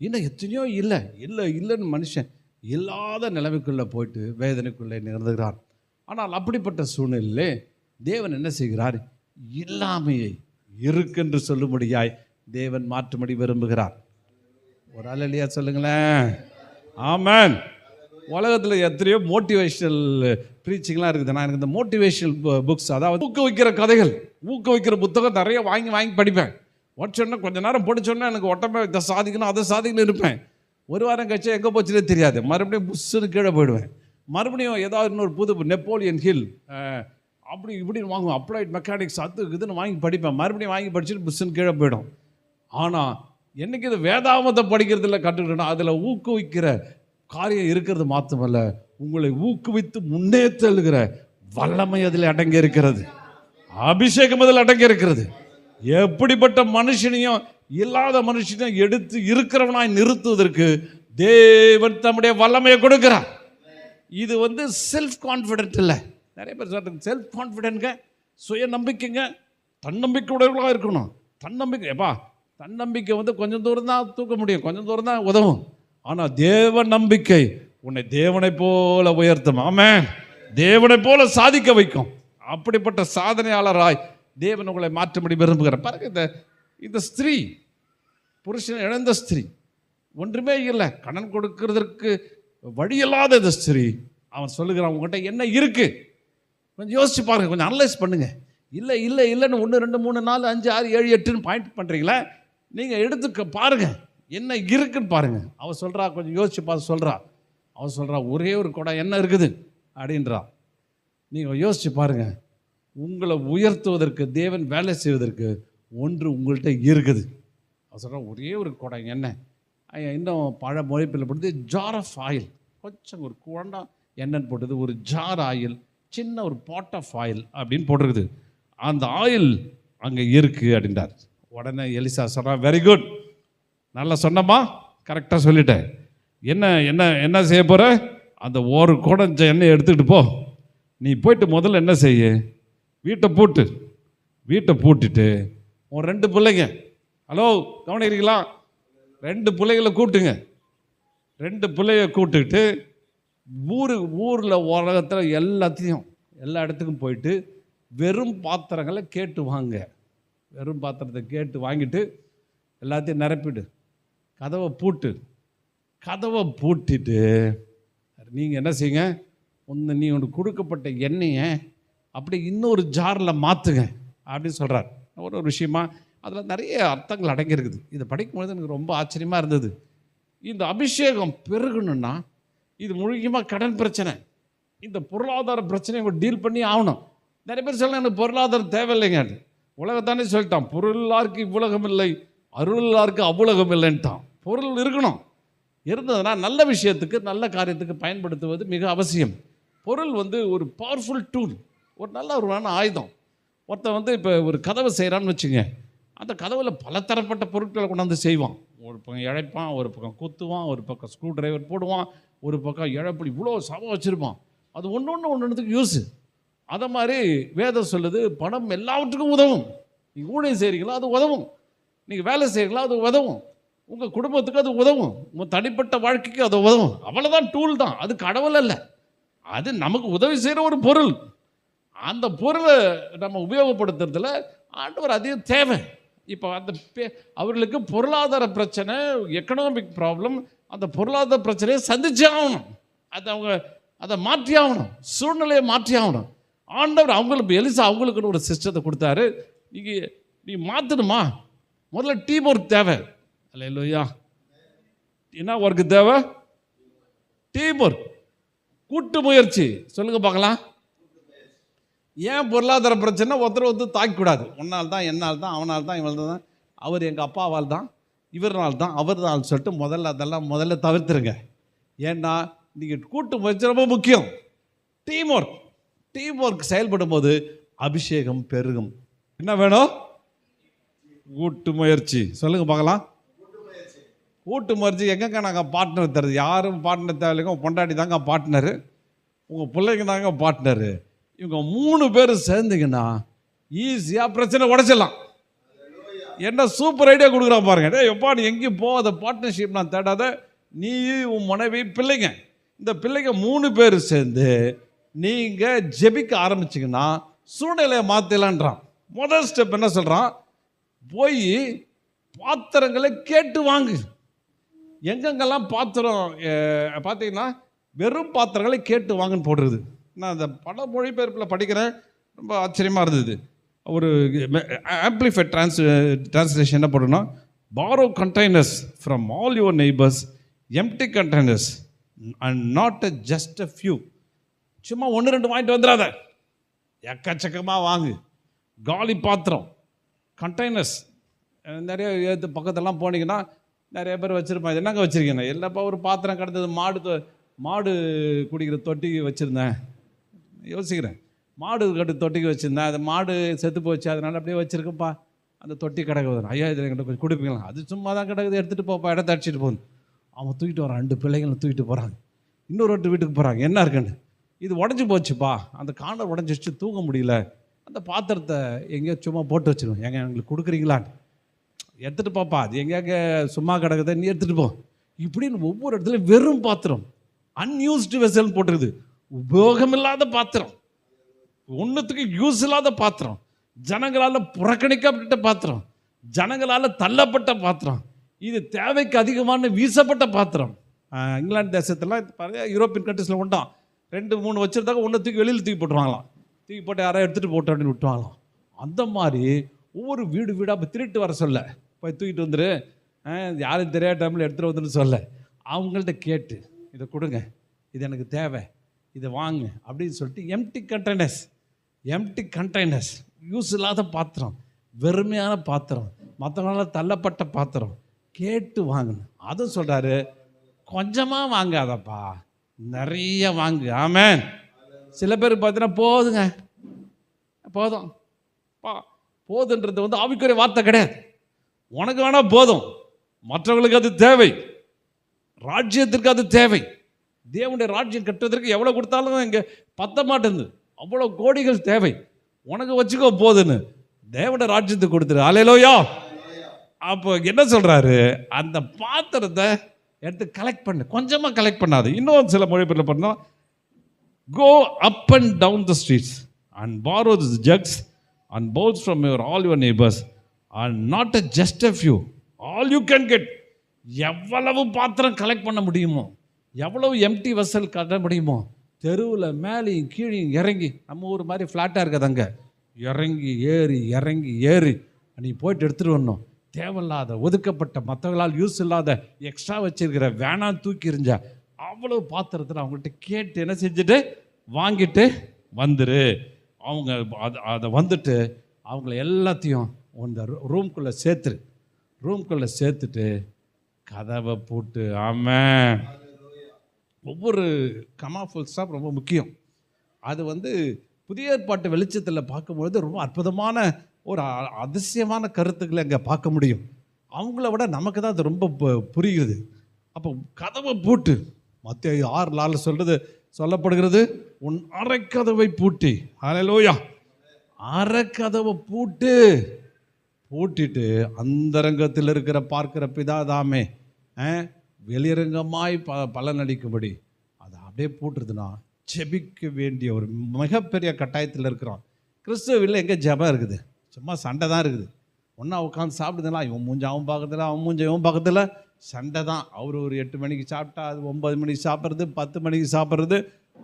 Speaker 3: இன்னும் எத்தனையோ இல்லைன்னு மனுஷன் இல்லாத நிலைமைக்குள்ளே போயிட்டு வேதனைக்குள்ளே நிகழ்ந்துகிறார். ஆனால் அப்படிப்பட்ட சூழ்நிலையிலே தேவன் என்ன செய்கிறார்? இல்லாமையை இருக்குன்னு சொல்லும்படியாய் தேவன் மாற்றும்படி விரும்புகிறார். ஒரு ஆள் இல்லையா சொல்லுங்களேன். ஆமென். உலகத்தில் எத்தனையோ மோட்டிவேஷனல் ப்ரீச்சிங்லாம் இருக்குது. நான் எனக்கு இந்த மோட்டிவேஷனல் புக்ஸ், அதாவது ஊக்குவிக்கிற கதைகள், ஊக்குவிக்கிற புத்தகம் நிறைய வாங்கி படிப்பேன். ஒட்டச்சோன்னா கொஞ்ச நேரம் படிச்சோன்னா எனக்கு ஒட்டமே இதை சாதிக்கணும் அதை சாதிக்கணும் இருப்பேன். ஒரு வாரம் கழிச்சு எங்கே போச்சுன்னே தெரியாது. மறுபடியும் புஷ்ஷுன்னு கீழே போயிடுவேன். மறுபடியும் ஏதாவது இன்னொரு புது நெப்போலியன் ஹில் அப்படி இப்படின்னு வாங்குவோம், அப்ளைட் மெக்கானிக்ஸ் அது இதுன்னு வாங்கி படிப்பேன். மறுபடியும் வாங்கி படிச்சுட்டு புஷ்ஷுன்னு கீழே போயிடும். ஆனால் என்றைக்கு இது வேதாமத்தை படிக்கிறதுல கற்றுக்கிட்டோன்னா அதில் ஊக்குவிக்கிற காரியம் இருக்கிறது மாத்திரமல்ல, உங்களை ஊக்குவித்து முன்னே தள்ளுகிற வல்லமை அதில் அடங்கி இருக்கிறது, அபிஷேகம் அதில் அடங்கி இருக்கிறது. எப்படிப்பட்ட மனுஷனையும் இல்லாத மனுஷனையும் எடுத்து இருக்கிறவனாய் நிறுத்துவதற்கு தேவன் தம்முடைய வல்லமையை கொடுக்கிறார். இது செல்ஃப் கான்ஃபிடென்ட் இல்லை. நிறைய பேர் சொல்றாங்க செல்ஃப் கான்ஃபிடென்ட்ங்க, சுய நம்பிக்கைங்க, தன்னம்பிக்கை உடையவர்களாக இருக்கணும். தன்னம்பிக்கை கொஞ்சம் தூரம் தான் தூக்க முடியும், கொஞ்சம் தூரம் தான் உதவும். ஆனால் தேவ நம்பிக்கை உன்னை தேவனை போல உயர்த்தும். ஆமென். தேவனை போல சாதிக்க வைக்கும். அப்படிப்பட்ட சாதனையாளராய் தேவன் உங்களை மாற்றும்படி விரும்புகிறார். பாருங்க, இந்த ஸ்திரீ, புருஷன் இழந்த ஸ்திரீ, ஒன்றுமே இல்லை, கடன் கொடுக்கறதற்கு வழியில்லாத இந்த ஸ்திரீ, அவன் சொல்லுகிறான் உங்கள்கிட்ட என்ன இருக்கு, கொஞ்சம் யோசிச்சு பாருங்க, கொஞ்சம் அனலைஸ் பண்ணுங்க. இல்லைன்னு 1 2 3 4 5 6 7 8ன்னு பாயிண்ட் பண்ணுறீங்களா? நீங்கள் எடுத்து பாருங்க என்ன இருக்குன்னு பாருங்க. அவன் சொல்கிறா, கொஞ்சம் யோசிச்சு பார்த்து சொல்கிறா. அவன் சொல்கிறா ஒரே ஒரு குடம் என்ன இருக்குது அப்படின்றா. நீங்கள் யோசிச்சு பாருங்க, உங்களை உயர்த்துவதற்கு தேவன் வேலை செய்வதற்கு ஒன்று உங்கள்கிட்ட இருக்குது. அவன் சொல்கிறான் ஒரே ஒரு குடம் எண்ணெய். இன்னும் பழ மொழிப்பில் போட்டு ஜார் ஆஃப் ஆயில், கொஞ்சம் ஒரு குழண்டா எண்ணெய் போட்டது, ஒரு ஜார் ஆயில், சின்ன ஒரு பாட் ஆஃப் ஆயில் அப்படின்னு போட்டிருக்குது. அந்த ஆயில் அங்கே இருக்குது அப்படின்றார். உடனே எலிசா சொல்கிறான் வெரி குட், நல்லா சொன்னம்மா, கரெக்டாக சொல்லிட்டேன். என்ன செய்ய போகிற? அந்த ஒரு குடம் எண்ணெய் எடுத்துக்கிட்டு போ. நீ போயிட்டு முதல்ல என்ன செய்ய, வீட்டை பூட்டிட்டு உன் 2 பிள்ளைங்க, ஹலோ கவனிக்கிறீங்களா, 2 பிள்ளைகளை கூட்டுங்க. 2 பிள்ளைய கூட்டுக்கிட்டு ஊரில் உலகத்தில் எல்லா இடத்துக்கும் போயிட்டு வெறும் பாத்திரங்களை கேட்டு வாங்க. வெறும் பாத்திரத்தை கேட்டு வாங்கிட்டு எல்லாத்தையும் நிரப்பிடு, கதவை பூட்டிட்டு நீங்கள் என்ன செய்யுங்க, நீ உனக்கு கொடுக்கப்பட்ட எண்ணெயை அப்படி இன்னொரு ஜாரில் மாற்றுங்க அப்படின்னு சொல்கிறார். ஒரு விஷயமா அதில் நிறைய அர்த்தங்கள் அடங்கியிருக்குது. இதை படிக்கும்போது எனக்கு ரொம்ப ஆச்சரியமாக இருந்தது. இந்த அபிஷேகம் பெருகணுன்னா இது முழுக்கமாக கடன் பிரச்சனை, இந்த பொருளாதார பிரச்சனையை டீல் பண்ணி ஆகணும். நிறைய பேர் சொல்லலாம் எனக்கு பொருளாதாரம் தேவையில்லைங்க, உலகத்தானே சொல்லிட்டான், பொருளாருக்கு இவ்வுலகம் இல்லை, அருளாருக்கு அவ்வுலகம் இல்லைன்ட்டான். பொருள் இருக்கணும், இருந்ததுன்னா நல்ல விஷயத்துக்கு நல்ல காரியத்துக்கு பயன்படுத்துவது மிக அவசியம். பொருள் ஒரு பவர்ஃபுல் டூல், ஒரு நல்ல ஒரு ஆயுதம். ஒருத்தன் இப்போ ஒரு கதவை செய்கிறான்னு வச்சுங்க, அந்த கதவில் பல தரப்பட்ட பொருட்களை கொண்டாந்து செய்வான். ஒரு பக்கம் இழைப்பான், ஒரு பக்கம் குத்துவான், ஒரு பக்கம் ஸ்க்ரூ டிரைவர் போடுவான், ஒரு பக்கம் இழப்படி இவ்வளோ சவம் வச்சுருப்பான். அது ஒன்றுத்துக்கு யூஸு. அதை மாதிரி வேதம் சொல்லுது, பணம் எல்லாவற்றுக்கும் உதவும். நீங்கள் ஊழியம் செய்கிறீங்களா அது உதவும், நீங்கள் வேலை செய்கிறீங்களா அது உதவும், உங்கள் குடும்பத்துக்கு அது உதவும், உங்கள் தனிப்பட்ட வாழ்க்கைக்கு அது உதவும். அவ்வளோதான், டூல் தான், அது கடவுள் அல்ல, அது நமக்கு உதவி செய்கிற ஒரு பொருள். அந்த பொருளை நம்ம உபயோகப்படுத்துறதுல ஆண்டவர் அதிகம் தேவை. இப்போ அவர்களுக்கு பொருளாதார பிரச்சனை, எக்கனாமிக் ப்ராப்ளம், அந்த பொருளாதார பிரச்சனையை சந்திச்சே ஆகணும். அதை மாற்றி ஆகணும், சூழ்நிலையை மாற்றி ஆகணும். ஆண்டவர் எலிசா அவங்களுக்குன்னு ஒரு சிஸ்டத்தை கொடுத்தாரு. நீ மாற்றணுமா, முதல்ல டீம் ஒர்க் தேவை. அல்லேலூயா. என்ன ஒர்க்கு தேவை? டீம் ஒர்க், கூட்டு முயற்சி. சொல்லுங்க பார்க்கலாம். ஏன் பொருளாதார பிரச்சனை ஒருத்தர் தாக்கக்கூடாது. உன்னால் தான், என்னால் தான், அவனால் தான், இவனால் தான், அவர் எங்கள் அப்பாவால் தான், இவர்னால் தான், அவர் தான் சொல்லிட்டு அதெல்லாம் தவிர்த்துருங்க. ஏன்னா நீங்கள் கூட்டு முயற்சி ரொம்ப முக்கியம். டீம் ஒர்க், டீம் ஒர்க் செயல்படும் போது அபிஷேகம் பெருகும். என்ன வேணும்? கூட்டு முயற்சி. சொல்லுங்க பார்க்கலாம். கூட்டு முயற்சி. எங்கங்க நாங்கள் பார்ட்னர் தருது? யாரும் பார்ட்னர் தேவையில்லைங்க. உங்கள் பொண்டாட்டி தாங்க பார்ட்னரு, உங்கள் பிள்ளைங்க தாங்க பார்ட்னரு. இவங்க 3 பேரும் சேர்ந்தீங்கன்னா ஈஸியாக பிரச்சனை உடைச்சிடலாம். என்ன சூப்பர் ஐடியா கொடுக்குறான் பாருங்க. டே எப்பா, நீ எங்கேயும் போகாத, பார்ட்னர்ஷிப் நான் தேடாத, நீ உன் மனைவி பிள்ளைங்க, இந்த பிள்ளைங்க 3 பேர் சேர்ந்து நீங்கள் ஜெபிக்க ஆரம்பிச்சிங்கன்னா சூழ்நிலையை மாற்றலான்றான். முதல் ஸ்டெப் என்ன சொல்கிறான்? போய் பாத்திரங்களை கேட்டு வாங்கு. எங்கெங்கெல்லாம் பாத்திரம் பார்த்தீங்கன்னா வெறும் பாத்திரங்களை கேட்டு வாங்குன்னு போடுறது. நான் அந்த பல மொழிபெயர்ப்பில் படிக்கிறேன், ரொம்ப ஆச்சரியமாக இருந்தது. ஒரு ஆம்ப்ளிஃபைட் டிரான்ஸ்லேஷன் என்ன போடணும்? borrow containers from all your neighbors, empty containers and not just a few. சும்மா 1-2 வாங்கிட்டு வந்துடாத, எக்கச்சக்கமாக வாங்கு. காலி பாத்திரம், கண்டெய்னர்ஸ் நிறைய பக்கத்தெல்லாம் போனீங்கன்னா நிறைய பேர் வச்சுருப்பேன். இது என்னங்க வச்சுருக்கீங்க? இல்லைப்பா, ஒரு பாத்திரம் கிடந்தது, மாடு குடிக்கிற தொட்டிக்கு வச்சுருந்தேன். யோசிக்கிறேன், மாடு கட்டு தொட்டிக்கு வச்சுருந்தேன், அது மாடு செத்து போச்சு, அதனால் அப்படியே வச்சுருக்கப்பா, அந்த தொட்டி கிடக்குது. ஐயா இதில் எங்கிட்ட கொஞ்சம் கொடுப்பீங்களா? அது சும்மா தான் கிடக்குது, எடுத்துகிட்டு போப்பா, இடத்த அடிச்சிட்டு போகுது. அவன் தூக்கிட்டு வரான், 2 பிள்ளைங்களை தூக்கிட்டு போகிறாங்க. இன்னொரு வீட்டுக்கு போகிறாங்க. என்ன இருக்குன்னு? இது உடஞ்சி போச்சுப்பா, அந்த கார்னர் உடஞ்சிச்சு, தூங்க முடியல, அந்த பாத்திரத்தை எங்கேயோ சும்மா போட்டு வச்சுருவோம், எங்க எங்களுக்கு கொடுக்குறீங்களான்னு. எடுத்துகிட்டு போப்பா, அது எங்கேயாங்க சும்மா கிடக்குது, நீ எடுத்துகிட்டு போ. இப்படின்னு ஒவ்வொரு இடத்துலையும் வெறும் பாத்திரம், அன்யூஸ்டு வெசல் போட்டுருது. உபயோகமில்லாத பாத்திரம், ஒன்றுத்துக்கு யூஸ் இல்லாத பாத்திரம், ஜனங்களால் புறக்கணிக்கப்பட்ட பாத்திரம், ஜனங்களால் தள்ளப்பட்ட பாத்திரம், இது தேவைக்கு அதிகமான வீசப்பட்ட பாத்திரம். இங்கிலாந்து தேசத்துலாம் யூரோப்பியன் கண்ட்ரீஸில் உண்டான். 2-3 வச்சுருந்தாங்க, ஒன்று தூக்கி வெளியில் தூக்கி போட்டுருவாங்களாம். தூக்கி போட்டு யாராவது எடுத்துகிட்டு போட்டோம் அப்படின்னு விட்டுவாங்களாம். அந்த மாதிரி ஒவ்வொரு வீடாக இப்போ திருட்டு வர சொல்ல, போய் தூக்கிட்டு வந்துரு, யாரும் தெரியாத டைமில் எடுத்துகிட்டு வந்துன்னு சொல்ல, அவங்கள்ட்ட கேட்டு இதை கொடுங்க, இது எனக்கு தேவை, இதை வாங்க அப்படின்னு சொல்லிட்டு எம்டி கண்டெய்னர்ஸ், யூஸ் இல்லாத பாத்திரம், வெறுமையான பாத்திரம், மற்றவங்களால தள்ளப்பட்ட பாத்திரம் கேட்டு வாங்கணும். அதுவும் சொல்கிறாரு, கொஞ்சமாக வாங்காதப்பா, நிறைய வாங்கு. ஆமென். சில பேர் பார்த்தீங்கன்னா போதுங்க, போதும் போதுன்றது வந்து ஆவிக்குரிய வார்த்தை கிடையாது. உனக்கு வேணா போதும், மற்றவங்களுக்கு அது தேவை, ராஜ்யத்திற்கு அது தேவை. தேவனுடைய ராஜ்யம் கட்டுவதற்கு எவ்வளோ கொடுத்தாலும் இங்கே பத்த மாட்டேங்குது, அவ்வளோ கோடிகள் தேவை. உனக்கு வச்சுக்கோ போதுன்னு தேவனுடைய ராஜ்யத்துக்கு கொடுத்துரு. அல்லேலூயா. அப்போ என்ன சொல்கிறாரு? அந்த பாத்திரத்தை எடுத்து கலெக்ட் பண்ணு, கொஞ்சமாக கலெக்ட் பண்ணாது. இன்னும் சில மொழிபெயர்ப்பில் பண்ணோம், go up and down the streets and borrow the jugs and bowls from all your neighbors and not just a few, all you can get. எவ்வளவு பாத்திரம் கலெக்ட் பண்ண முடியுமோ, எவ்வளவு எம்டி வெசல் கட்ட முடியுமோ, தெருவில் மேலேயும் கீழையும் இறங்கி, நம்ம ஊர் மாதிரி ஃப்ளாட்டாக இருக்காதங்க, இறங்கி ஏறி நீ போயிட்டு எடுத்துகிட்டு வரணும். தேவையில்லாத ஒதுக்கப்பட்ட மற்றவங்களால் யூஸ் இல்லாத எக்ஸ்ட்ரா வச்சிருக்கிற வேணாம் தூக்கி எறிஞ்சா அவ்வளோ பாத்திரத்தில் அவங்கள்ட்ட கேட்டு என்ன செஞ்சுட்டு வாங்கிட்டு வந்துரு. அவங்க அதை வந்துட்டு அவங்கள எல்லாத்தையும் அந்த ரூம்குள்ளே சேர்த்துட்டு கதவை போட்டு. ஆமென். ஒவ்வொரு கமா ஃபுல் ஸ்டாப் ரொம்ப முக்கியம். அது வந்து புதிய ஏற்பாட்டு வெளிச்சத்தில் பார்க்கும்பொழுது ரொம்ப அற்புதமான ஒரு அதிசயமான கருத்துக்களை அங்கே பார்க்க முடியும். அவங்கள விட நமக்கு தான் அது ரொம்ப புரியுது. அப்போ கதவை பூட்டு, மத்தேயு 6:4 சொல்லப்படுகிறது, உன் அரைக்கதவை பூட்டி. ஹல்லேலூயா. அரைக்கதவை பூட்டிட்டு அந்தரங்கத்தில் இருக்கிற பார்க்கிற பிதாதாமே வெளியரங்கமாய் பலனளிக்கும்படி அதை அப்படியே பூட்டுறதுன்னா ஜெபிக்க வேண்டிய ஒரு மிகப்பெரிய கட்டாயத்தில் இருக்கிறோம். கிறிஸ்துவில் எங்கே ஜெபம் இருக்குது? சும்மா சண்டை தான் இருக்குது. ஒன்றா உட்காந்து சாப்பிடுதுலாம், இவன் மூஞ்ச அவன் பார்க்கறதில்ல, அவன் மூஞ்ச இவன் பார்க்கறதில்ல, சண்டை தான். அவர் ஒரு 8 மணிக்கு சாப்பிட்டா அது 9 மணிக்கு சாப்பிட்றது, 10 மணிக்கு சாப்பிட்றது,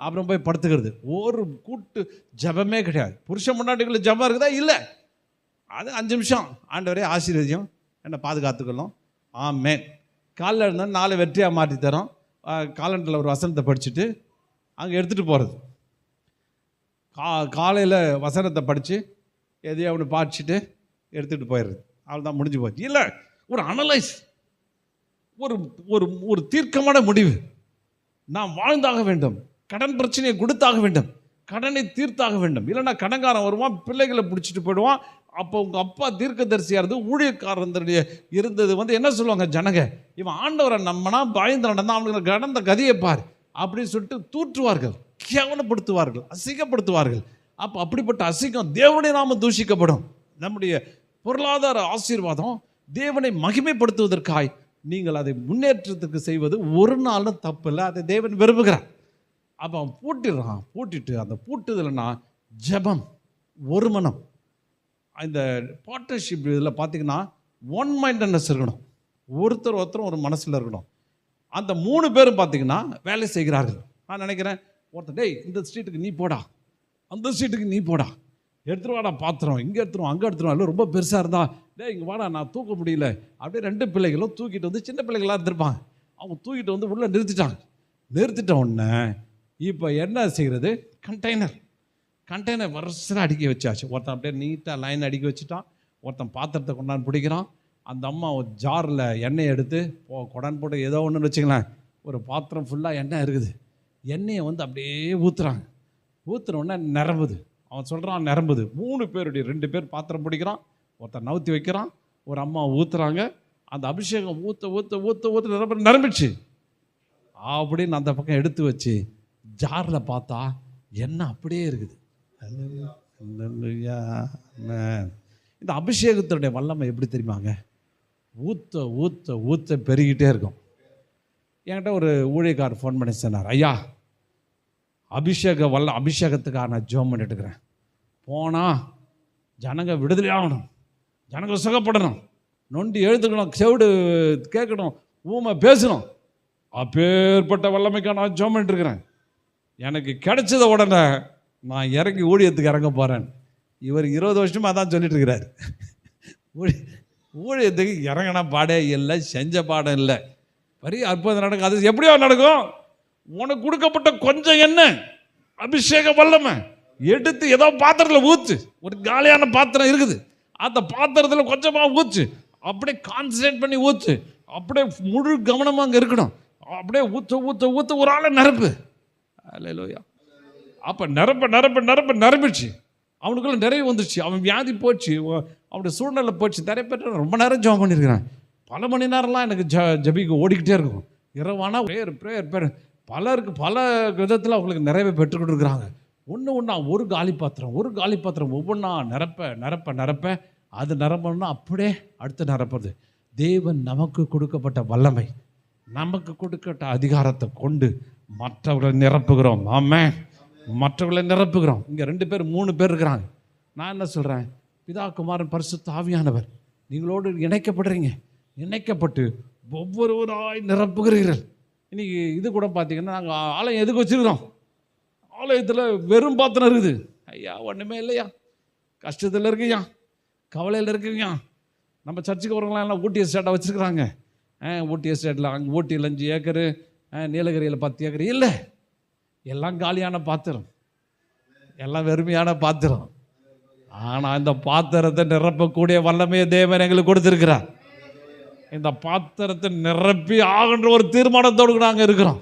Speaker 3: அப்புறம் போய் படுத்துக்கிறது. ஒரு கூட்டு ஜபமே கிடையாது. புருஷன் முன்னாடிக்குள்ள ஜபம் இருக்குதா? இல்லை. அது 5 நிமிஷம், ஆண்டவரே ஆசீர்வதியும், என்னை பாதுகாத்துக்கணும், ஆமென். காலையில் இருந்தால் 4 வெற்றியாக மாற்றி தரோம். காலண்டரில் ஒரு வசனத்தை படிச்சுட்டு அங்கே எடுத்துகிட்டு போகிறது. காலையில் வசனத்தை படித்து எதையோ அவனை பாடிச்சுட்டு எடுத்துகிட்டு போயிடுறது. அவள் தான் முடிஞ்சு போச்சு. இல்லை, ஒரு அனலைஸ், ஒரு தீர்க்கமான முடிவு. நாம் வாழ்ந்தாக வேண்டும், கடன் பிரச்சனையை கொடுத்தாக வேண்டும், கடனை தீர்த்தாக வேண்டும். இல்லைன்னா கடன்காரன் வருவான், பிள்ளைகளை பிடிச்சிட்டு போயிடுவான். அப்போ உங்கள் அப்பா தீர்க்கதரிசியாக இருந்து ஊழியக்காரனுடைய இருந்தது என்ன சொல்லுவாங்க ஜனங்க, இவன் ஆண்டவரை நம்மனா பயந்து நடந்தான், அவனுக்கு கடந்த கதியை பார் அப்படின்னு சொல்லிட்டு தூற்றுவார்கள், கேவலப்படுத்துவார்கள், அசிங்கப்படுத்துவார்கள். அப்போ அப்படிப்பட்ட அசிங்கம் தேவனுடைய நாமம் தூஷிக்கப்படும். நம்முடைய பொருளாதார ஆசீர்வாதம் தேவனை மகிமைப்படுத்துவதற்காய் நீங்கள் அதை முன்னேற்றத்துக்கு செய்வது ஒரு நாளும் தப்பு இல்லை, அதை தேவன் விரும்புகிறார். அப்போ அவன் பூட்டிடுறான். பூட்டிட்டு அந்த பூட்டுதல்னா ஜெபம், ஒரு மனம். இந்த பார்ட்னர்ஷிப் இதில் பார்த்தீங்கன்னா ஒன் மைண்டட்னஸ் இருக்கணும், ஒருத்தரும் ஒரு மனசில் இருக்கணும். அந்த 3 பேரும் பார்த்தீங்கன்னா வேலை செய்கிறார்கள். நான் நினைக்கிறேன், ஒருத்தர் டேய் இந்த ஸ்ட்ரீட்டுக்கு நீ போடா, அந்த ஸ்ட்ரீட்டுக்கு நீ போடா, எடுத்துகிட்டு வாடா பாத்திரம், இங்கே எடுத்துருவோம் அங்கே எடுத்துருவோம், இல்லை ரொம்ப பெருசாக இருந்தா டேய் இங்கே வாடா நான் தூக்க முடியல. அப்படியே 2 பிள்ளைகளும் தூக்கிட்டு வந்து, சின்ன பிள்ளைகளாக இருந்திருப்பாங்க, அவங்க தூக்கிட்டு வந்து உள்ளே நிறுத்திட்ட உடனே இப்போ என்ன செய்கிறது, கண்டெய்னர் வருஷம் அடுக்கி வச்சாச்சு. ஒருத்தன் அப்படியே நீட்டாக லைன் அடுக்கி வச்சுட்டான், ஒருத்தன் பாத்திரத்தை கொண்டாந்து பிடிக்கிறான். அந்த அம்மா ஒரு ஜாரில் எண்ணெயை எடுத்து கொடான் போட்டு ஏதோ ஒன்றுன்னு வச்சுங்களேன், ஒரு பாத்திரம் ஃபுல்லாக எண்ணெய் இருக்குது, எண்ணெயை அப்படியே ஊற்றுறோன்னே நிரம்புது. அவன் சொல்கிறான் நிரம்புது. 3 பேருடைய 2 பேர் பாத்திரம் பிடிக்கிறான், ஒருத்தன் நவுத்தி வைக்கிறான், ஒரு அம்மா ஊற்றுறாங்க. அந்த அபிஷேகம் ஊற்ற நிரம்பிச்சு அப்படின்னு அந்த பக்கம் எடுத்து வச்சு ஜாரில் பார்த்தா எண்ணெய் அப்படியே இருக்குது. இந்த அபிஷேகத்தினுடைய வல்லமை எப்படி தெரியுமாங்க, ஊற்ற பெருகிட்டே இருக்கும். என்கிட்ட ஒரு ஊழியக்காரர் ஃபோன் பண்ணி சொன்னார், ஐயா அபிஷேகத்துக்காக நான் ஜெபம் பண்ணிட்டு இருக்கிறேன், போனால் ஜனங்க விடுதலை ஆகணும், ஜனங்க சுகப்படணும், நொண்டி எழுதுக்கணும், செவிடு கேட்கணும், ஊமை பேசணும், அப்பேற்பட்ட வல்லமைக்காக நான் ஜெபம் பண்ணிட்டு இருக்கிறேன். எனக்கு கிடைச்சத உடனே நான் இறங்கி ஊழியத்துக்கு இறங்க போகிறேன். இவர் 20 வருஷமாக தான் சொல்லிட்டு இருக்கிறார். ஊழியத்துக்கு இறங்கின பாடே இல்லை, செஞ்ச பாடம் இல்லை, பெரிய அற்புதம் நடக்கும். அது எப்படியோ நடக்கும். உனக்கு கொடுக்கப்பட்ட கொஞ்சம் என்ன அபிஷேக வல்லமை எடுத்து ஏதோ பாத்திரத்தில் ஊற்று. ஒரு காலியான பாத்திரம் இருக்குது, அந்த பாத்திரத்தில் கொஞ்சமாக ஊற்று, அப்படியே கான்சன்ட்ரேட் பண்ணி ஊற்று, அப்படியே முழு கவனமாக அங்கே இருக்கணும். அப்படியே ஊற்ற ஒரு ஆளை நிரப்பு. அல்லேலூயா. அப்போ நிரம்பிடுச்சு. அவனுக்குள்ள நிறைய வந்துச்சு, அவன் வியாதி போச்சு, அவனுடைய சூழ்நிலை போச்சு. நிறைய பேர் ரொம்ப நேரம் ஜெபம் பண்ணியிருக்கிறான், பல மணி நேரம்லாம் எனக்கு ஜபிக்க ஓடிக்கிட்டே இருக்கும். இரவானா ப்ரேயர் பலருக்கு பல விதத்தில் அவங்களுக்கு நிறையவே பெற்றுக்கிட்டு இருக்கிறாங்க. ஒன்றா ஒரு காலி பாத்திரம் ஒவ்வொன்றா நிரப்ப அது நிரம்பணும்னா அப்படியே அடுத்து நிரப்புறது. தேவன் நமக்கு கொடுக்கப்பட்ட வல்லமை, நமக்கு கொடுக்கப்பட்ட அதிகாரத்தை கொண்டு மற்றவர்களை நிரப்புகிறோம். ஆமென். மற்றவர்களை நிரப்புகிறோம். இங்கே 2 பேர் 3 பேர் இருக்கிறாங்க. நான் என்ன சொல்கிறேன், பிதா குமாரன் பரிசுத்த ஆவியானவர் நீங்களோடு இணைக்கப்பட்டு ஒவ்வொருவராய் நிரப்புகிறீர்கள். இன்றைக்கி இது கூட பார்த்தீங்கன்னா நாங்கள் ஆலயம் எதுக்கு வச்சுருக்கிறோம், ஆலயத்தில் வெறும் பாத்திரம் இருக்குது. ஐயா ஒன்றுமே இல்லையா, கஷ்டத்தில் இருக்குயா, கவலையில் இருக்குங்க. நம்ம சர்ச்சுக்கு வரவங்களாம் எல்லாம் ஊட்டி எஸ்டேட்டாக வச்சுருக்குறாங்க. ஊட்டி எஸ்டேட்டில் அங்கே ஊட்டியில் 5 ஏக்கரு, நீலகிரியில் 10 ஏக்கர் இல்லை, எல்லாம் காலியான பாத்திரம், எல்லாம் வெறுமையான பாத்திரம். ஆனால் இந்த பாத்திரத்தை நிரப்பக்கூடிய வல்லமையை தேவன் எங்களுக்கு கொடுத்துருக்கிறார். இந்த பாத்திரத்தை நிரப்பி ஆகின்ற ஒரு தீர்மானத்தோடு நாங்கள் இருக்கிறோம்.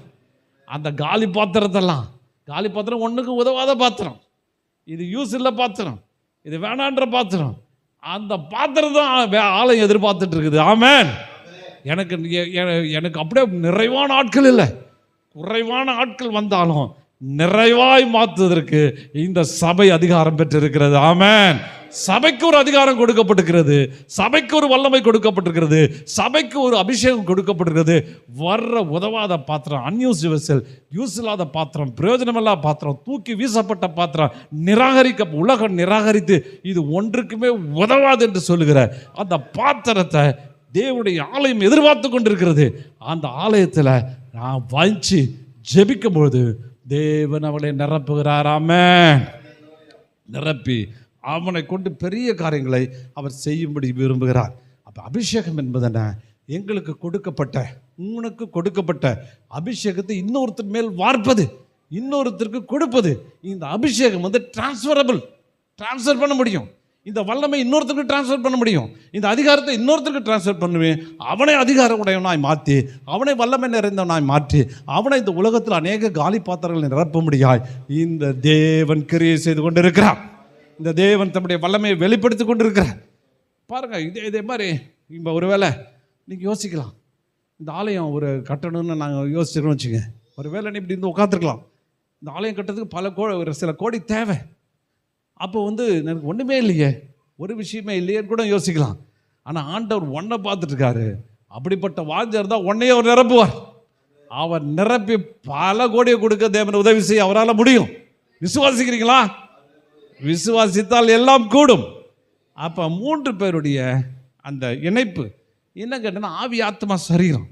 Speaker 3: அந்த காலி பாத்திரம் ஒன்றுக்கு உதவாத பாத்திரம், இது யூஸ் இல்லை பாத்திரம், இது வேணான்ற பாத்திரம், அந்த பாத்திரம் தான் ஆலயம் எதிர்பார்த்துட்டு இருக்குது. ஆமென். எனக்கு அப்படியே நிறைவான ஆட்கள் இல்லை, குறைவான ஆட்கள் வந்தாலும் நிறைவாய் மாற்றுவதற்கு இந்த சபை அதிகாரம் பெற்றிருக்கிறது. ஆமென். சபைக்கு ஒரு அதிகாரம் கொடுக்கப்பட்டிருக்கிறது, சபைக்கு ஒரு வல்லமை கொடுக்கப்பட்டிருக்கிறது, சபைக்கு ஒரு அபிஷேகம் கொடுக்கப்பட்டிருக்கிறது. வர்ற உதவாத பாத்திரம், அன்யூஸ்டு வெசல், யூஸ் இல்லாத பாத்திரம், பிரயோஜனமில்லாத பாத்திரம், தூக்கி வீசப்பட்ட பாத்திரம், உலகம் நிராகரித்து இது ஒன்றுக்குமே உதவாது என்று சொல்லுகிற அந்த பாத்திரத்தை தேவனுடைய ஆலயம் எதிர்பார்த்து கொண்டிருக்கிறது. அந்த ஆலயத்தில் நான் வாஞ்சி ஜெபிக்கும் பொழுது தேவன் அவளை நிரப்புகிறார். ஆமென். நிரப்பி அவனை கொண்டு பெரிய காரியங்களை அவர் செய்யும்படி விரும்புகிறார். அப்போ அபிஷேகம் என்பதென்ன, எங்களுக்கு கொடுக்கப்பட்ட, உனக்கு கொடுக்கப்பட்ட அபிஷேகத்தை இன்னொருத்தர் மேல் வார்ப்பது, இன்னொருத்தருக்கு கொடுப்பது. இந்த அபிஷேகம் டிரான்ஸ்ஃபர் பண்ண முடியும். இந்த வல்லமை இன்னொருத்தருக்கு டிரான்ஸ்ஃபர் பண்ண முடியும். இந்த அதிகாரத்தை இன்னொருத்தருக்கு டிரான்ஸ்ஃபர் பண்ணுவேன். அவனை அதிகாரம் உடையவனாய் மாற்றி, அவனை வல்லமை நிறைந்தவனாய் மாற்றி, அவனை இந்த உலகத்தில் அநேக காலி பாத்திரங்களை நிரப்ப முடியாய் இந்த தேவன் கிரியை செய்து கொண்டு இருக்கிறார். இந்த தேவன் தம்முடைய வல்லமையை வெளிப்படுத்தி கொண்டு இருக்கிறார். பாருங்கள், இதே மாதிரி இப்போ ஒருவேளை நீங்கள் யோசிக்கலாம், இந்த ஆலயம் ஒரு கட்டணும்னு நாங்கள் யோசிச்சிருக்கோம்னு வச்சுங்க. ஒரு வேளை நீ இப்படி இருந்து உட்காந்துருக்கலாம். இந்த ஆலயம் கட்டுறதுக்கு ஒரு சில கோடி தேவை. அப்போ எனக்கு ஒன்றுமே இல்லையே, ஒரு விஷயமே இல்லையேன்னு கூட யோசிக்கலாம். ஆனால் ஆண்டவர் ஒன்றை பார்த்துட்ருக்காரு. அப்படிப்பட்ட வாஞ்சர் இருந்தால் ஒன்னையே அவர் நிரப்புவார். அவர் நிரப்பி பல கோடியை கொடுக்க தேவன் உதவி செய்ய அவரால் முடியும். விசுவாசிக்கிறீங்களா? விசுவாசித்தால் எல்லாம் கூடும். அப்போ 3 பேருடைய அந்த இணைப்பு என்ன கேட்டோன்னா, ஆவி ஆத்மா சரீரம்,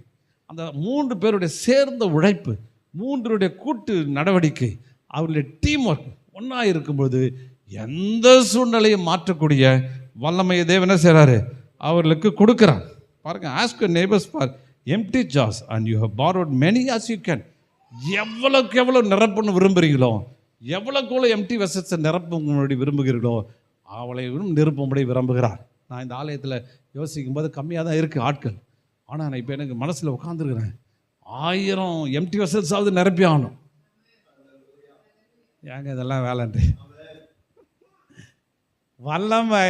Speaker 3: அந்த 3 பேருடைய சேர்ந்த உழைப்பு, 3 கூட்டு நடவடிக்கை, அவருடைய டீம் ஒர்க் ஒன்றா இருக்கும்போது எந்த சூழ்நிலையும் மாற்றக்கூடிய வல்லமையை தேவன் என்ன செய்கிறாரு, அவர்களுக்கு கொடுக்குறார். பாருங்கள், ask your neighbours for empty jars and you have borrowed many as you can. எவ்வளோக்கு எவ்வளோ நிரப்பணும் விரும்புகிறீங்களோ, எவ்வளோக்குள்ள எம்டி வெசல்ஸை நிரப்ப விரும்புகிறீர்களோ அவளை நிரப்பும்படி விரும்புகிறார். நான் இந்த ஆலயத்தில் யோசிக்கும் போது கம்மியாக தான் இருக்குது ஆட்கள். ஆனால் நான் இப்போ எனக்கு மனசில் உட்காந்துருக்கிறேன், 1000 எம்டி வெசல்ஸாவது நிரப்பி ஆகணும். ஏங்க இதெல்லாம் வேலைன்ட்டு வல்லமை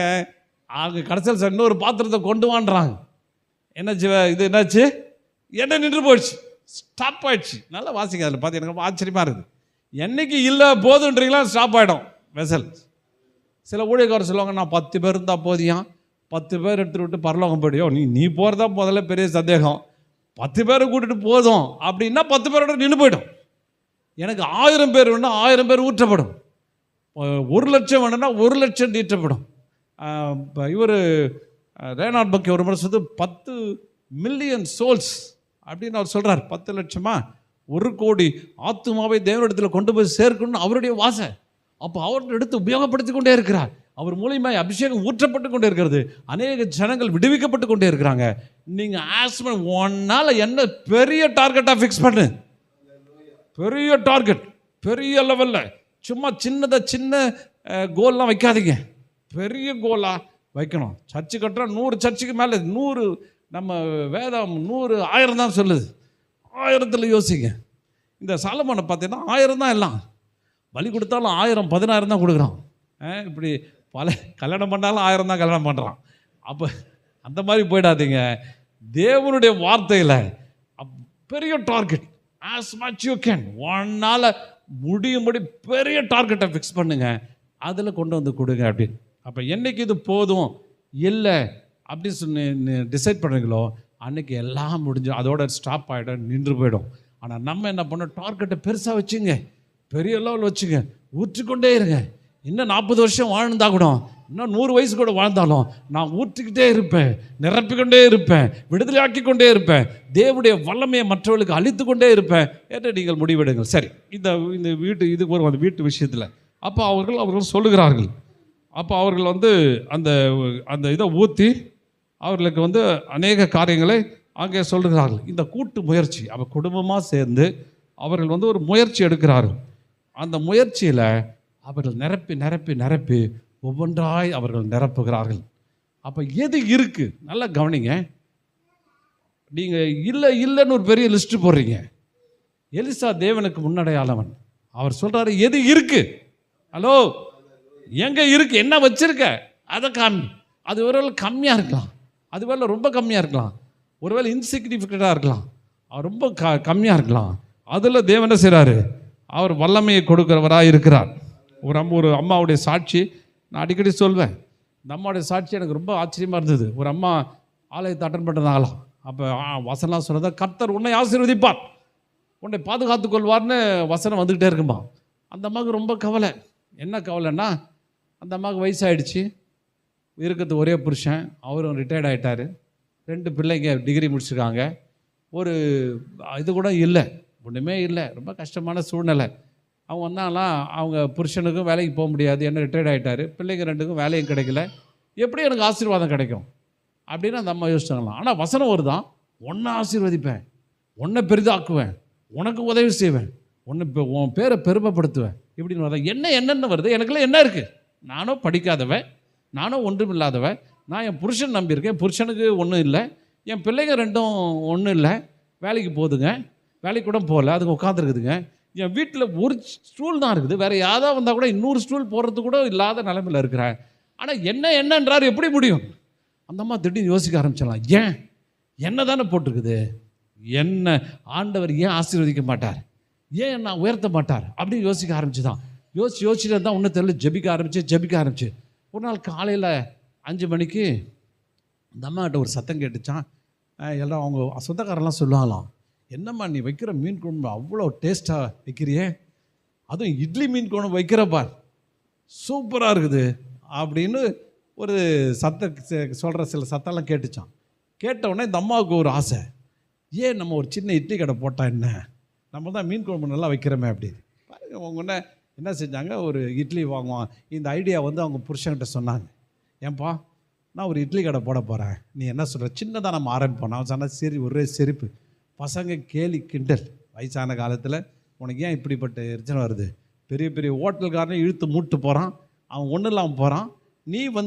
Speaker 3: அவங்க கடைசியில் இன்னொரு பாத்திரத்தை கொண்டு வான்றாங்க. என்னாச்சு, இது என்னாச்சு, என்ன நின்று போயிடுச்சு, ஸ்டாப் ஆயிடுச்சு. நல்லா வாசிங்க, அதில் பார்த்து எனக்கு ஆச்சரியமாக இருக்குது. என்னைக்கு இல்லை போதுன்றீங்களா ஸ்டாப் ஆகிடும் வெசல். சில ஊழியக்காரர் சொல்லுவாங்க, நான் 10 பேர் இருந்தால் போதியான், 10 பேர் எடுத்துகிட்டு விட்டு பரலோகம் போயிடும். நீ போகிறதா முதல்ல பெரிய சந்தேகம். 10 பேரை கூட்டிட்டு போதும் அப்படின்னா 10 பேரோட நின்று போயிடும். எனக்கு 1000 பேர் வேணும்னா 1000 பேர் ஊற்றப்படும். 1,00,000 வேணும்னா 1,00,000 நீட்டப்படும். இவர் ரேனாட் பக்கி ஒரு முறை சொல்லி 10 மில்லியன் சோல்ஸ் அப்படின்னு அவர் சொல்கிறார். 10 லட்சமா 1 கோடி ஆத்துமாவை தேவனிடத்தில் கொண்டு போய் சேர்க்கணும்னு அவருடைய வாசை. அப்போ அவர் எடுத்து உபயோகப்படுத்தி கொண்டே இருக்கிறார். அவர் மூலியமாக அபிஷேகம் ஊற்றப்பட்டு கொண்டே இருக்கிறது. அநேக ஜனங்கள் விடுவிக்கப்பட்டு கொண்டே இருக்கிறாங்க. நீங்கள் ஆஸ்மன் ஒன்னால் என்ன பெரிய டார்கெட்டாக ஃபிக்ஸ் பண்ணு, பெரிய டார்கெட், பெரிய லெவலில். சும்மா சின்ன கோல்லாம் வைக்காதீங்க, பெரிய கோலாக வைக்கணும். சர்ச்சு கட்டுறா 100 சர்ச்சுக்கு மேலே 100, நம்ம வேதம் 100 1000 தான் சொல்லுது. 1000த்தில் யோசிங்க. இந்த சாலமோனை பார்த்தீங்கன்னா 1000 தான் எல்லாம். பலி கொடுத்தாலும் 1000 10,000 தான் கொடுக்குறான். இப்படி பல கல்யாணம் பண்ணாலும் 1000 தான் கல்யாணம் பண்ணுறான். அப்போ அந்த மாதிரி போயிடாதீங்க. தேவனுடைய வார்த்தையில் பெரிய target, as much you can, ஒன்னால் முடியும்படி பெரிய டார்கெட்டை ஃபிக்ஸ் பண்ணுங்க, அதில் கொண்டு வந்து கொடுங்க அப்படின்னு. அப்போ என்னைக்கு இது போதும் இல்லை அப்படின்னு சொல்லி டிசைட் பண்ணுறீங்களோ அன்றைக்கி எல்லாம் முடிஞ்சு அதோட ஸ்டாப் ஆகிடும், நின்று போயிடும். ஆனால் நம்ம என்ன பண்ணோம், டார்கெட்டை பெருசாக வச்சுங்க, பெரிய லெவல் வச்சுங்க, ஊற்றிக்கொண்டே இருங்க. இன்னும் 40 வருஷம் வாழ்ந்தா கூட, இன்னும் 100 வயசு கூட வாழ்ந்தாலும் நான் ஊற்றிக்கிட்டே இருப்பேன், நிரப்பிக்கொண்டே இருப்பேன், விடுதலை ஆக்கி கொண்டே இருப்பேன், தேவனுடைய வல்லமையை மற்றவர்களுக்கு அளித்து கொண்டே இருப்பேன் என்று நீங்கள் முடிவெடுங்கள். சரி, இந்த வீட்டு இதுக்கு ஒரு அந்த வீட்டு விஷயத்தில் அப்போ அவர்கள் சொல்லுகிறார்கள். அப்போ அவர்கள் அந்த இதை ஊற்றி அவர்களுக்கு அநேக காரியங்களை அங்கே சொல்லுகிறார்கள். இந்த கூட்டு முயற்சி, அப்போ குடும்பமாக சேர்ந்து அவர்கள் ஒரு முயற்சி எடுக்கிறார்கள். அந்த முயற்சியில் அவர்கள் நிரப்பி நிரப்பி நிரப்பி ஒவ்வொன்றாய் அவர்கள் நிரப்புகிறார்கள். அப்போ எது இருக்குது நல்லா கவனிங்க. நீங்கள் இல்லைன்னு ஒரு பெரிய லிஸ்ட்டு போடுறீங்க. எலிசா தேவனுக்கு முன்னடையாளவன். அவர் சொல்கிறாரு, எது இருக்குது, ஹலோ எங்கே இருக்குது, என்ன வச்சுருக்க அதை காமி. அது ஒருவேளை கம்மியாக இருக்கலாம், அது வேலை ரொம்ப கம்மியாக இருக்கலாம், ஒருவேளை இன்சிக்னிஃபிகண்ட்டாக இருக்கலாம், ரொம்ப கம்மியாக இருக்கலாம். அதில் தேவன் என்ன செய்கிறாரு, அவர் வல்லமையை கொடுக்கிறவராக இருக்கிறார். ஒரு அம்மாவுடைய சாட்சி நான் அடிக்கடி சொல்வேன். இந்த அம்மாவுடைய சாட்சி எனக்கு ரொம்ப ஆச்சரியமாக இருந்தது. ஒரு அம்மா ஆலயத்தை அட்டன் பண்ணுறதாகலாம். அப்போ வசனம் சொன்னதை, கர்த்தர் உன்னை ஆசீர்வதிப்பார், உன்னை பாதுகாத்து கொள்வார்னு வசனம் வந்துக்கிட்டே இருக்குமா. அந்த அம்மாவுக்கு ரொம்ப கவலை. என்ன கவலைன்னா, அந்த அம்மாவுக்கு வயசாகிடுச்சு, இருக்கிறது ஒரே புருஷன், அவரும் ரிட்டையர்ட் ஆகிட்டார், 2 பிள்ளைங்க டிகிரி முடிச்சிருக்காங்க, ஒரு இது கூட இல்லை, ஒன்றுமே இல்லை, ரொம்ப கஷ்டமான சூழ்நிலை. அவங்க வந்தாங்களாம், அவங்க புருஷனுக்கும் வேலைக்கு போக முடியாது, என்ன ரிட்டையர்ட் ஆகிட்டார், பிள்ளைங்க 2க்கும் வேலையும் கிடைக்கல, எப்படி எனக்கு ஆசீர்வாதம் கிடைக்கும் அப்படின்னு அந்த அம்மா யோசிச்சாங்களாம். ஆனால் வசனம் வருதான், உன்னை ஆசீர்வதிப்பேன், உன்னை பெரிதாக்குவேன், உனக்கு உதவி செய்வேன், உன் பேரை பெருமைப்படுத்துவேன் இப்படின்னு வருது. என்னென்ன வருது, எனக்குலாம் என்ன இருக்குது, நானும் படிக்காதவன், நானும் ஒன்றும் இல்லாதவன், நான் என் புருஷன் நம்பியிருக்கேன், புருஷனுக்கு ஒன்றும் இல்லை, என் பிள்ளைங்க ரெண்டும் ஒன்றும் இல்லை, வேலைக்கு போகுதுங்க, வேலைக்கு கூட போகல, அதுக்கு உட்காந்துருக்குதுங்க, என் வீட்டில் ஒரு ஸ்டூல் தான் இருக்குது, வேறு யாராவது வந்தால் கூட இன்னொரு ஸ்டூல் போடுறது கூட இல்லாத நிலைமையில் இருக்கிறேன். ஆனால் என்னன்றாரு, எப்படி முடியும்? அந்த அம்மா திடீர்னு யோசிக்க ஆரம்பிச்சிடலாம். ஏன் என்ன தானே போட்டிருக்குது, என்ன ஆண்டவர் ஏன் ஆசீர்வதிக்க மாட்டார், ஏன் நான் உயர்த்த மாட்டார் அப்படின்னு யோசிக்க ஆரம்பிச்சுதான். யோசிச்சுட்டு தான் ஒன்றும் தெரியல, ஜெபிக்க ஆரம்பிச்சு. ஒரு நாள் காலையில் 5 மணிக்கு அந்த அம்மாக்கிட்ட ஒரு சத்தம் கேட்டுச்சான். எல்லாம் அவங்க சொந்தக்காரெல்லாம் சொல்லுவாங்களாம், என்னம்மா நீ வைக்கிற மீன் குழம்பு அவ்வளோ டேஸ்ட்டாக வைக்கிறியே, அதுவும் இட்லி மீன் குழம்பு வைக்கிறப்பார், சூப்பராக இருக்குது அப்படின்னு ஒரு சொல்கிற சில சத்தம்லாம் கேட்டுச்சான். கேட்டவுடனே இந்த அம்மாவுக்கு ஒரு ஆசை, ஏன் நம்ம ஒரு சின்ன இட்லி கடை போட்டால் என்ன, நம்ம தான் மீன் குழம்பு நல்லா வைக்கிறோமே அப்படின்னு. பாருங்க, அவங்க என்ன செஞ்சாங்க, ஒரு இட்லி வாங்குவான். இந்த ஐடியா அவங்க புருஷன்கிட்ட சொன்னாங்க. ஏன்பா, நான் ஒரு இட்லி கடை போட போகிறேன், நீ என்ன சொல்கிற, சின்னதாக நம்ம ஆரம்பிப்போம். நான் சொன்னால் சரி, ஒரே சிரிப்பு, பசங்க கேலி கிண்டல், வயசான காலத்தில் உனக்கு ஏன் இப்படிப்பட்ட பிரச்சனை வருது, பெரிய பெரிய ஹோட்டல்காரனே இழுத்து மூட்டு போகிறான், அவன் ஒன்றும் இல்லாமல் போகிறான், நீ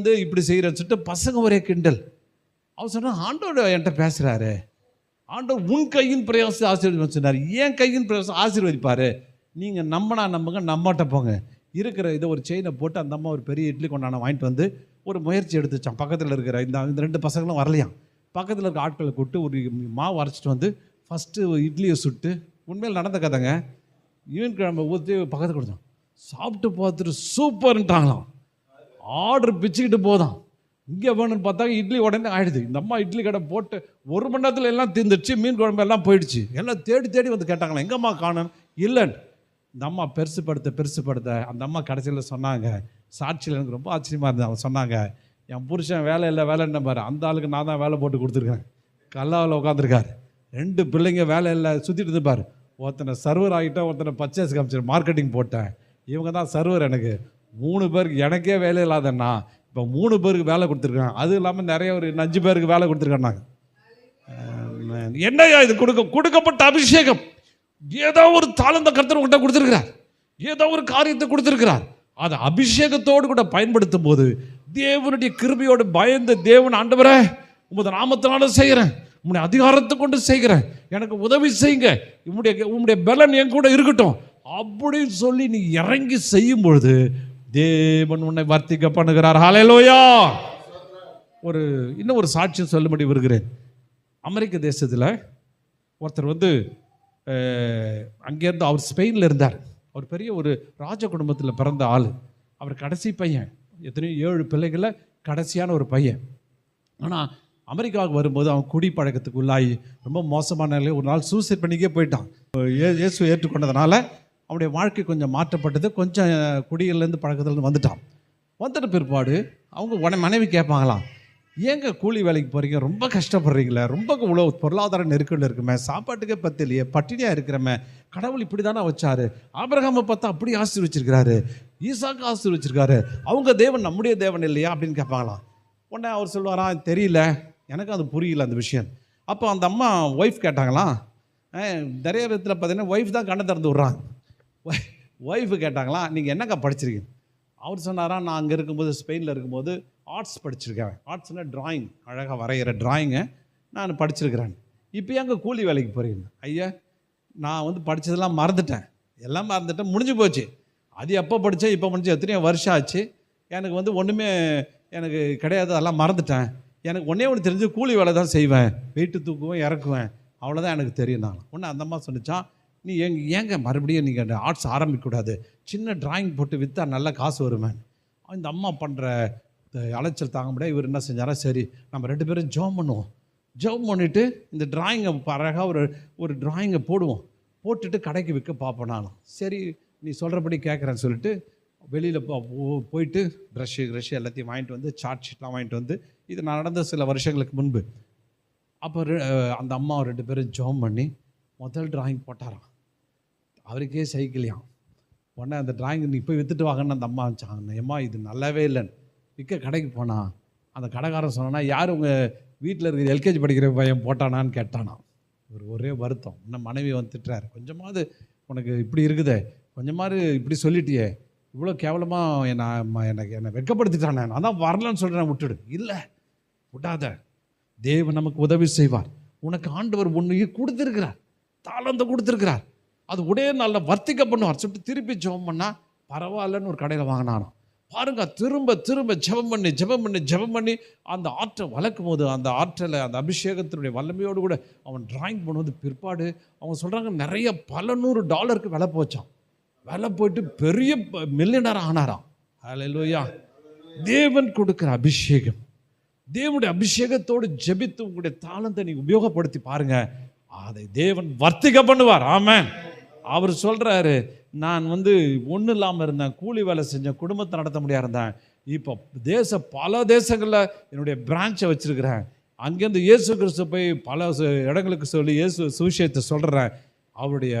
Speaker 3: இப்படி செய்கிறன்னு சொல்லிட்டு பசங்க ஒரே கிண்டல். அவன் சொன்னான், ஆண்டவர் என்கிட்ட பேசுகிறாரு, ஆண்டவர் உன் கையின் பிரயாசம் ஆசீர்வதிப்பார் சொன்னார். ஏன் கையின் பிரயாசம் ஆசீர்வதிப்பார், நீங்கள் நம்புங்க, நம்மகிட்ட போங்க. இருக்கிற இதை ஒரு செயினை போட்டு அந்த அம்மா ஒரு பெரிய இட்லி கொண்டான வாங்கிட்டு வந்து ஒரு முயற்சி எடுத்துச்சான். பக்கத்தில் இருக்கிற இந்த 2 பசங்களும் வரலையாம். பக்கத்தில் இருக்க ஆட்களை கூப்பிட்டு ஒரு மாவு அரைச்சிட்டு வந்து ஃபஸ்ட்டு இட்லியை சுட்டு, உண்மையில் நடந்த கதைங்க, ஈவன் கிழமை ஊற்றி பக்கத்தில் கொடுத்தான். சாப்பிட்டு பார்த்துட்டு சூப்பர்ன்ட்டாங்களாம். ஆர்டர் பிச்சுக்கிட்டு போதான். இங்கே வேணும்னு பார்த்தா இட்லி உடனே ஆகிடுது. இந்த அம்மா இட்லி கடை போட்டு 1 மணி நேரத்தில் எல்லாம் தீர்ந்துடுச்சு, மீன் குழம்பு எல்லாம் போயிடுச்சு. எல்லாம் தேடி வந்து கேட்டாங்களா, எங்கம்மா காணும், இல்லைன்னு. இந்த அம்மா பெருசுப்படுத்த அந்த அம்மா கடைசியில் சொன்னாங்க, சாட்சியில் எனக்கு ரொம்ப ஆச்சரியமாக இருந்தது. அவங்க சொன்னாங்க, என் புருஷன் வேலை இல்லைன்னு பாரு, அந்த ஆளுக்கு நான் தான் வேலை போட்டு கொடுத்துருக்கேன், கல்லாவில் உட்காந்துருக்காரு, 2 பிள்ளைங்க வேலை இல்லை சுற்றிட்டு இருப்பார், ஒருத்தனை சர்வர் ஆகிட்டேன், ஒருத்தனை பர்ச்சேஸ் காமிச்சு மார்க்கெட்டிங் போட்டேன், இவங்க தான் சர்வர். எனக்கு 3 பேருக்கு எனக்கே வேலை இல்லாதண்ணா, இப்போ 3 பேருக்கு வேலை கொடுத்துருக்காங்க, அது இல்லாமல் நிறைய ஒரு 5 பேருக்கு வேலை கொடுத்துருக்காங்க. என்னையா இது, கொடுக்கப்பட்ட அபிஷேகம், ஏதோ ஒரு தாளந்த கர்த்தர் உங்கள்கிட்ட கொடுத்துருக்கிறார், ஏதோ ஒரு காரியத்தை கொடுத்துருக்கிறார், அதை அபிஷேகத்தோடு கூட பயன்படுத்தும் போது தேவனுடைய கிருபையோடு பயந்து, தேவன் ஆண்டவரே உமது நாமத்தினால செய்கிறேன், உம்முடைய அதிகாரத்தை கொண்டு செய்கிறேன், எனக்கு உதவி செய்யுங்க, உம்முடைய பலன் என் கூட இருக்கட்டும் அப்படின்னு சொல்லி நீ இறங்கி செய்யும் பொழுது தேவன் உன்னை வர்த்திக்க பண்ணுகிறார். ஹல்லேலூயா. இன்னும் ஒரு சாட்சியம் சொல்லும்படி வருகிறேன். அமெரிக்க தேசத்தில் ஒருத்தர் அங்கேருந்து, அவர் ஸ்பெயினில் இருந்தார், அவர் பெரிய ஒரு ராஜ குடும்பத்தில் பிறந்த ஆள், அவர் கடைசி பையன், எத்தனையோ 7 பிள்ளைகளில் கடைசியான ஒரு பையன். ஆனால் அமெரிக்காவுக்கு வரும்போது அவன் குடி பழக்கத்துக்கு உள்ளாகி ரொம்ப மோசமான நிலையில் ஒரு நாள் சூசைட் பண்ணிக்கே போயிட்டான். இயேசு ஏற்றுக்கொண்டதுனால அவனுடைய வாழ்க்கை கொஞ்சம் மாற்றப்பட்டது, கொஞ்சம் குடியிலேருந்து பழக்கத்துலேருந்து வந்துட்ட பிற்பாடு அவங்க மனைவி கேட்பாங்களாம், ஏங்க கூலி வேலைக்கு போகிறீங்க, ரொம்ப கஷ்டப்படுறீங்களே, ரொம்ப இவ்வளோ பொருளாதார நெருக்கடியில் இருக்குமே, சாப்பாட்டுக்கே பத்திலையே, பட்டினியாக இருக்கிறமே, கடவுள் இப்படி தானே வச்சாரு, ஆபிரகாமை பார்த்தா அப்படி ஆசீர்வச்சிருக்கிறாரு, ஈசாக்கு ஆசீர்வச்சிருக்காரு, அவங்க தேவன் நம்முடைய தேவன் இல்லையா அப்படின்னு கேட்பாங்களாம். உடனே அவர் சொல்லுவாராம், தெரியல, எனக்கு அது புரியல அந்த விஷயம். அப்போ அந்த அம்மா ஒய்ஃப் கேட்டாங்களாம், நிறைய விதத்தில் பார்த்தீங்கன்னா ஒய்ஃப் தான் கண்ணை திறந்து விட்றாங்க. ஒய்ஃபு கேட்டாங்களாம், நீங்கள் என்னக்கா படிச்சிருக்கீங்க? அவர் சொன்னாராம், நான் அங்கே இருக்கும்போது ஸ்பெயினில் இருக்கும்போது ஆர்ட்ஸ் படிச்சிருக்கேன், ஆர்ட்ஸ்னால் ட்ராயிங், அழகாக வரைகிற ட்ராயிங்கை நான் படிச்சிருக்கிறேன், இப்போ எங்கே கூலி வேலைக்கு போகிறீங்க? ஐயா, நான் படித்ததெல்லாம் மறந்துட்டேன், எல்லாம் மறந்துட்டேன், முடிஞ்சு போச்சு, அது எப்போ படித்தேன் இப்போ முடிஞ்சு எத்தனையோ வருஷம் ஆச்சு, எனக்கு ஒன்றுமே எனக்கு கிடையாது, அதெல்லாம் மறந்துட்டேன், எனக்கு ஒன்று தெரிஞ்சு கூலி வேலை தான் செய்வேன், வெயிட்டு தூக்குவேன் இறக்குவேன், அவ்வளோதான் எனக்கு தெரியும். நான் ஒன்று அந்த அம்மா சொன்னிச்சான், நீ ஏங்க மறுபடியும் நீங்கள் ஆர்ட்ஸ் ஆரம்பிக்கக்கூடாது, சின்ன ட்ராயிங் போட்டு விற்றா நல்ல காசு வருமே. இந்த அம்மா பண்ணுற அலைச்சல் தாங்க முடியாது. இவர் என்ன செஞ்சாரா, சரி நம்ம 2 பேரும் ஜெபம் பண்ணுவோம், ஜெபம் பண்ணிவிட்டு இந்த ட்ராயிங்கை அழகாக ஒரு ட்ராயிங்கை போட்டுட்டு கடைக்கு விற்க பார்ப்போம். நானும் சரி நீ சொல்கிறபடி கேட்குறேன்னு சொல்லிட்டு வெளியில் போயிட்டு ப்ரஷ்ஷு எல்லாத்தையும் வாங்கிட்டு வந்து, சார்ட் ஷீட்லாம் வாங்கிட்டு வந்து, இது நடந்த சில வருஷங்களுக்கு முன்பு. அப்போ அந்த அம்மா 2 பேரும் ஜெபம் பண்ணி முதல் ட்ராயிங் போட்டாராம், அவருக்கே சைக்கிளையாம். உடனே அந்த ட்ராயிங் நீ போய் விற்றுட்டு வாங்கன்னு அந்த அம்மா வச்சாங்க. அம்மா இது நல்லாவே இல்லைன்னு விற்க கடைக்கு போனான். அந்த கடைக்காரன் சொன்னா, யார் உங்கள் வீட்டில் இருக்கிற எல்கேஜி படிக்கிற பையன் போட்டானான்னு கேட்டானா. ஒரே வருத்தம். இன்னும் மனைவி திட்டுறாரு, கொஞ்சமாவது உனக்கு இப்படி இருக்குதே, கொஞ்சமாவது இப்படி சொல்லிட்டியே, இவ்வளோ கேவலமாக என்னை வெட்கப்படுத்திட்டானே, நான் தான் வரலன்னு சொல்கிறேன், விட்டுடு. இல்லை, விடாத. தேவன் நமக்கு உதவி செய்வார். உனக்கு ஆண்டவர் ஒன்றையும் கொடுத்துருக்கிறார், தாளந்தை கொடுத்துருக்கிறார். அது உடைய நாளில் வர்த்திக்க பண்ணுவார். சொல்லிட்டு திருப்பி ஜெபம் பண்ணால் பரவாயில்லன்னு ஒரு கடையில் வாங்கினானோ பாருங்க. திரும்ப திரும்ப ஜெபம் பண்ணி அந்த ஆற்றை வளர்க்கும் போது அந்த ஆற்றலை, அந்த அபிஷேகத்தினுடைய வல்லமையோடு கூட அவன் டிராயிங் பண்ணுவது பிற்பாடு அவங்க சொல்கிறாங்க நிறைய பல $100 விலை போச்சான். விலை போயிட்டு பெரிய மில்லியனர் ஆனாராம். ஹல்லேலூயா. தேவன் கொடுக்குற அபிஷேகம், தேவனுடைய அபிஷேகத்தோடு ஜெபித்து உங்களுடைய தாளந்தை நீ உபயோகப்படுத்தி பாருங்க, அதை தேவன் வர்த்திக்க பண்ணுவார். ஆமென். அவர் சொல்றாரு, நான் ஒன்றும் இல்லாமல் இருந்தேன், கூலி வேலை செஞ்சேன், குடும்பத்தை நடத்த முடியாது இருந்தேன். இப்போ பல தேசங்களில் என்னுடைய பிரான்ச்சை வச்சிருக்கிறேன். அங்கேருந்து இயேசு கிறிஸ்து போய் பல இடங்களுக்கு சொல்லி இயேசு சுவிசேஷத்தை சொல்கிறேன், அவருடைய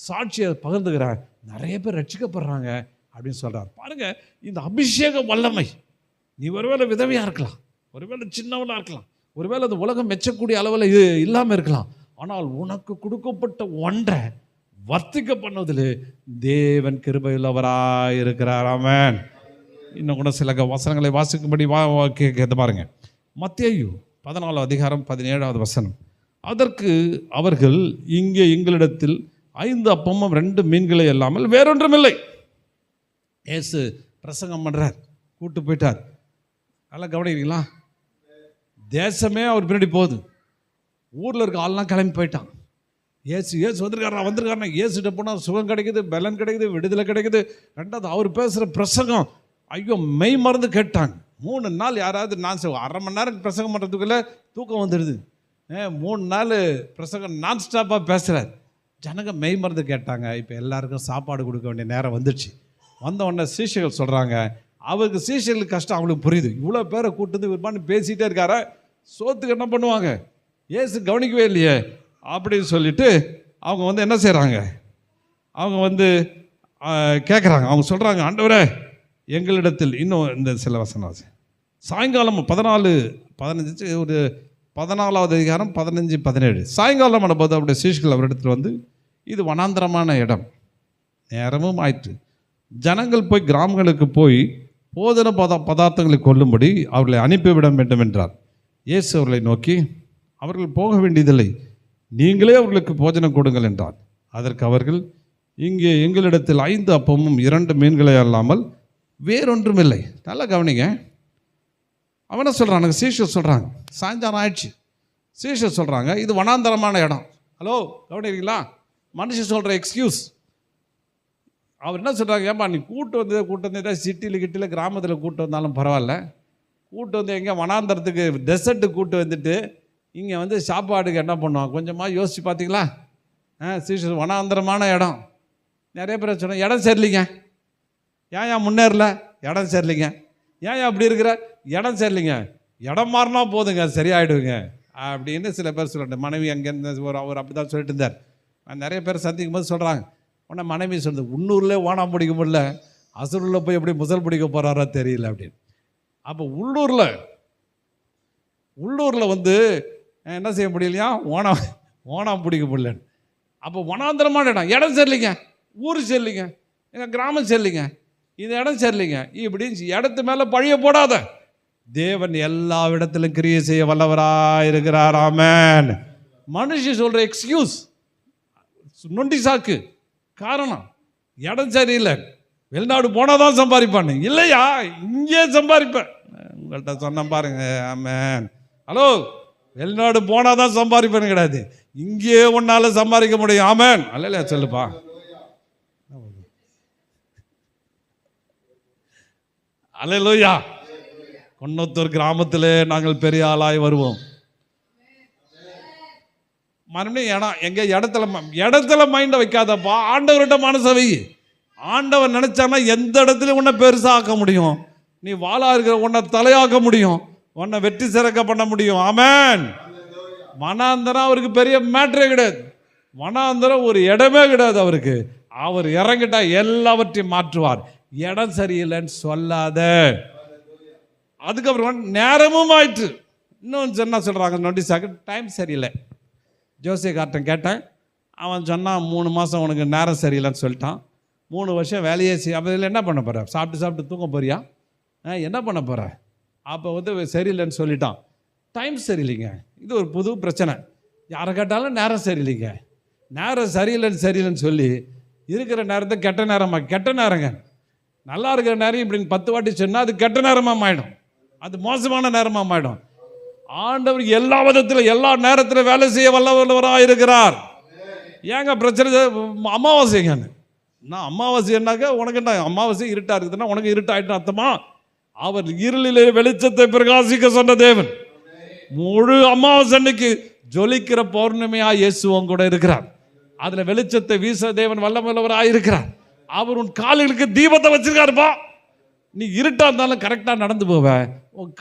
Speaker 3: சாட்சியை பகிர்ந்துக்கிறேன், நிறைய பேர் ரட்சிக்கப்படுறாங்க அப்படின்னு சொல்கிறார். பாருங்க, இந்த அபிஷேக வல்லமை. நீ ஒருவேளை விதவையாக இருக்கலாம், ஒருவேளை சின்னவனாக இருக்கலாம், ஒருவேளை அது உலகம் மெச்சக்கூடிய அளவில் இது இல்லாமல் இருக்கலாம். ஆனால் உனக்கு கொடுக்கப்பட்ட ஒன்றை வர்த்திக்க பண்ணுவதில் தேவன் கிருபையுள்ளவராய் இருக்கிறார். ஆமென். இன்னும் கூட சில வசனங்களை வாசிக்கும்படி கேட்க பாருங்க. மத்தேயு 14:17 அதற்கு அவர்கள், இங்கே எங்களிடத்தில் 5 அப்பமும் 2 மீன்களை அல்லாமல் வேறொன்றுமில்லை. இயேசு பிரசங்கம் பண்ணுறார், கூட்டு போயிட்டார். நல்லா கவனிக்கிறீங்களா? தேசமே அவர் பின்னாடி போகுது. ஊரில் இருக்க ஆள்லாம் கிளம்பி போயிட்டான். ஏசு வந்திருக்காருன்னா ஏசுகிட்ட போனால் சுகம் கிடைக்குது, பலன் கிடைக்குது, விடுதலை கிடைக்குது. ரெண்டாவது அவர் பேசுகிற பிரசங்கம், ஐயோ மெய் மறந்து கேட்டாங்க. 3 நாள் யாராவது, நான் அரை மணி நேரம் பிரசங்கம் பண்ணுறதுக்குள்ளே தூக்கம் வந்துடுது. 3 நாள் பிரசங்கம் நான் ஸ்டாப்பாக பேசுகிறார். ஜனங்க மெய் மறந்து கேட்டாங்க. இப்போ எல்லாருக்கும் சாப்பாடு கொடுக்க வேண்டிய நேரம் வந்துடுச்சு. வந்த உடனே சீஷர்கள் சொல்கிறாங்க, அவருக்கு சீஷர்களுக்கு கஷ்டம் அவங்களுக்கு புரியுது. இவ்வளோ பேரை கூட்டுது விரும்பான்னு பேசிகிட்டே இருக்கார, சோத்துக்கு என்ன பண்ணுவாங்க, ஏசு கவனிக்கவே இல்லையே அப்படின்னு சொல்லிட்டு அவங்க என்ன செய்கிறாங்க, அவங்க கேட்குறாங்க. அவங்க சொல்கிறாங்க, ஆண்டவரே எங்களிடத்தில் இன்னும் இந்த சில வசனம் சாயங்காலம் 14:15 ஒரு 14வது அதிகாரம் 15-17 சாயங்காலம் போது அவருடைய சீஷர்கள் அவரிடத்தில் இது வனாந்தரமான இடம், நேரமும் ஆயிற்று, ஜனங்கள் போய் கிராமங்களுக்கு போய் போதன பதார்த்தங்களை கொள்ளும்படி அவர்களை அனுப்பிவிட வேண்டும் என்றார். இயேசு அவர்களை நோக்கி, அவர்கள் போக வேண்டியதில்லை, நீங்களே அவர்களுக்கு போஜனம் கொடுங்கள் என்றார். அதற்கு அவர்கள், இங்கே எங்களிடத்தில் 5 அப்பமும் 2 மீன்களை அல்லாமல் வேறொன்றுமில்லை. நல்லா கவனிங்க. அவனை சொல்கிறானுங்க, சீஷர் சொல்கிறாங்க, சாயந்தரம் ஆயிடுச்சு. சீஷர் சொல்கிறாங்க, இது வனாந்தரமான இடம். ஹலோ கவனிக்கிறீங்களா? மனுஷன் சொல்கிற எக்ஸ்கியூஸ். அவர் என்ன சொல்கிறாங்க, ஏன்பா நீ கூட்டு வந்ததே சிட்டியில் கிராமத்தில் கூட்டு வந்தாலும் பரவாயில்ல, கூட்டு எங்கே வனாந்தரத்துக்கு டெசர்ட்டுக்கு கூட்டு வந்துட்டு இங்கே சாப்பாடுக்கு என்ன பண்ணுவான், கொஞ்சமாக யோசிச்சு பார்த்தீங்களா? சீஷர் வனாந்தரமான இடம். நிறைய பேர் சொன்ன, இடம் சரியில்லைங்க, ஏன் முன்னேறல, இடம் சரியில்லைங்க, ஏன் அப்படி இருக்கிற, இடம் சரியில்லைங்க, இடம் மாறினா போதுங்க சரியாயிடுங்க அப்படின்னு சில பேர் சொல்லிட்டு, மனைவி அங்கேருந்து அவர் அப்படி தான் சொல்லிட்டு இருந்தார். நிறைய பேர் சந்திக்கும் போது சொல்கிறாங்க, உடனே மனைவி சொல்லுது, உள்ளூரில் ஓணாம் பிடிக்க முடியல, அசூரில் போய் எப்படி முசல் பிடிக்க போகிறாரோ தெரியல அப்படின்னு. அப்போ உள்ளூரில் என்ன செய்ய முடியலையா, ஓணாம் பிடிக்க முடியலன்னு. அப்போ வனாந்தரமான இடம் சரியில்லைங்க, ஊர் சரியில்லைங்க, எங்கள் கிராமம் சரியில்லைங்க, இது இடம் சரியில்லைங்க, இப்படின்னு இடத்து மேலே பழிய போடாத. தேவன் எல்லா இடத்திலும் கிரியை செய்ய வல்லவராக இருக்கிறார். ஆமென். மனுஷன் சொல்கிற எக்ஸ்கியூஸ், நொண்டி சாக்கு, காரணம் இடம் சரியில்லை, வெளிநாடு போனால் தான் சம்பாதிப்பான்னு. இல்லையா, இங்கே சம்பாதிப்பேன். உங்கள்கிட்ட சொன்ன பாருங்க. ஆமென். ஹலோ, வெளிநாடு போனால் தான் சம்பாதிப்பேன்னு கிடையாது, இங்கே ஒன்றால் சம்பாதிக்க முடியும். ஆமென். அல்ல சொல்லுப்பா. அல்லேலூயா. கொன்னத்தூர் கிராமத்தில் நாங்கள் பெரிய ஆளாய் வருவோம். மறுபடியும் எங்க இடத்துல மைண்டை வைக்காதப்பா, ஆண்டவர்கிட்ட மனசை வை. ஆண்டவர் நினைச்சானா எந்த இடத்துல உன்னை பெருசாக ஆக்க முடியும், நீ வாழா இருக்கிற உன்னை தலையாக்க முடியும், உன்னை வெற்றி சிறக்க பண்ண முடியும். ஆமென். வனாந்தரம் அவருக்கு பெரிய மேட்டரே கிடையாது, வனாந்தரம் ஒரு இடமே கிடையாது அவருக்கு. அவர் இறங்கிட்டா எல்லாவற்றையும் மாற்றுவார். இடம் சரியில்லைன்னு சொல்லாத. அதுக்கப்புறம் நேரமும் ஆயிற்று. இன்னொன்று என்ன சொல்கிறாங்க, நோட்டீஸாக டைம் சரியில்லை. ஜோசியக்கார்ட்டன் கேட்டேன், அவன் சொன்னான் 3 மாதம் உனக்கு நேரம் சரியில்லைன்னு சொல்லிட்டான். 3 வருஷம் வேலையே செய்ய, அப்போ இதில் என்ன பண்ண போகிற? சாப்பிட்டு தூங்க போறியா? என்ன பண்ண போகிற? அப்போ வந்து சரியில்லைன்னு சொல்லிட்டான். டைம் சரியில்லைங்க. இது ஒரு புது பிரச்சனை. யாரை கேட்டாலும் நேரம் சரியில்லைங்க. நேரம் சரியில்லைன்னு சொல்லி இருக்கிற நேரத்தை கெட்ட நேரங்க. நல்லா இருக்கிற நேரம் இப்படின்னு 10 வாட்டி சொன்னால் அது கெட்ட நேரமாக மாறிடும், அது மோசமான நேரமாக மாறிடும். ஆண்டவர் எல்லா விதத்தில் எல்லா நேரத்தில் வேலை செய்ய வல்லவராக இருக்கிறார். ஏங்க பிரச்சனை? அமாவாசைங்க. நான் அமாவாசைன்னாக்கா உனக்கு என்ன? அமாவாசை இருட்டாக இருக்குதுன்னா உனக்கு இருட்டாயிட்டு அர்த்தமா? அவர் இருளிலே வெளிச்சத்தை பிரகாசிக்க சொன்ன தேவன். முழு அமாவாசை அன்னைக்கு ஜொலிக்கிற பௌர்ணமியா இயேசுவும் கூட இருக்கிறார். அதில் வெளிச்சத்தை வீச தேவன் வல்லவராக இருக்கிறார். அவர் உன் கால்களுக்கு தீபத்தை வச்சிருக்காருப்பா. நீ இருட்டா இருந்தாலும் கரெக்டாக நடந்து போவ. உன்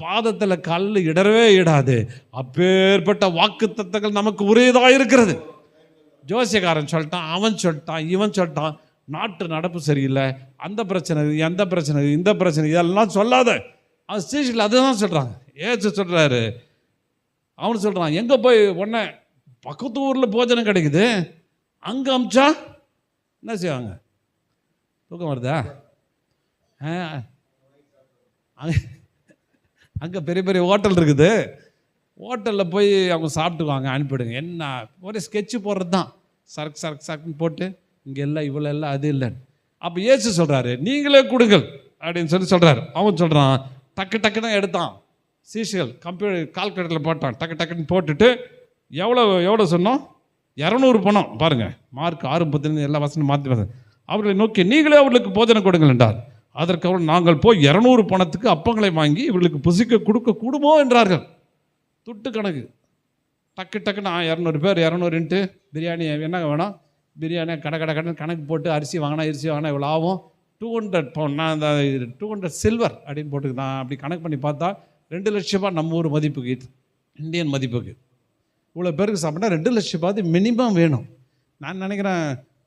Speaker 3: பாதத்தில் கல் இடரவே இடாது. அப்பேற்பட்ட வாக்கு தத்தங்கள் நமக்கு உரியதாக இருக்கிறது. ஜோசியக்காரன் சொல்லிட்டான், அவன் சொல்லிட்டான், இவன் சொல்லிட்டான், நாட்டு நடப்பு சரியில்லை, அந்த பிரச்சனை, எந்த பிரச்சனை, இந்த பிரச்சனை, இதெல்லாம் சொல்லாத. அவன் ஸ்டேஷனில் அதுதான் சொல்கிறாங்க. ஏச்சு சொல்கிறாரு, அவனு சொல்கிறான், எங்கே போய் உடனே பக்கத்து ஊரில் போஜனம் கிடைக்குது, அங்கே அமிச்சா என்ன செய்வாங்க? தூக்கம் வருதா? அங்கே பெரிய பெரிய ஹோட்டல் இருக்குது, ஹோட்டலில் போய் அவங்க சாப்பிட்டுக்குவாங்க, அனுப்பிவிடுங்க. என்ன ஒரே ஸ்கெட்சு போடுறது தான், சரக்குன்னு போட்டு இங்கே எல்லாம் இவ்வளோ எல்லாம் அது இல்லைன்னு. அப்போ ஏசு சொல்கிறாரு, நீங்களே கொடுங்கள் அப்படின்னு சொல்கிறாரு. அவன் சொல்கிறான், டக்குன்னு எடுத்தான். சீஷிகள் கம்ப்யூட்டர் கால்குலேட்டரில் போட்டான், டக்குன்னு போட்டுட்டு எவ்வளோ சொன்னோம்? 200 பணம். பாருங்கள், மார்க் 6:10 எல்லா வசனம் மாற்றி அவர்களை நோக்கி நீங்களே அவர்களுக்கு போஜனம் கொடுங்கள் என்றார். அதற்கு அவர், நாங்கள் போய் 200 பணத்துக்கு அப்பங்களை வாங்கி இவர்களுக்கு புசிக்க கொடுக்க கூடுமோ என்றார்கள். துட்டு கணக்கு. டக்குன்னு 200 பேர் 200 பிரியாணி என்ன வேணும்? பிரியாணி கடை கணக்கு போட்டு அரிசி வாங்கினா இவ்வளோ ஆகும். 200 பவுன், நான் அந்த 200 சில்வர் அப்படின்னு போட்டுக்கிட்டான். அப்படி கணக்கு பண்ணி பார்த்தா 2 லட்ச ரூபாய் நம்ம ஊர் மதிப்புக்கு, இந்தியன் மதிப்புக்கு. இவ்வளோ பேருக்கு சாப்பிட்டா 2 லட்ச ரூபாய் மினிமம் வேணும். நான் நினைக்கிறேன்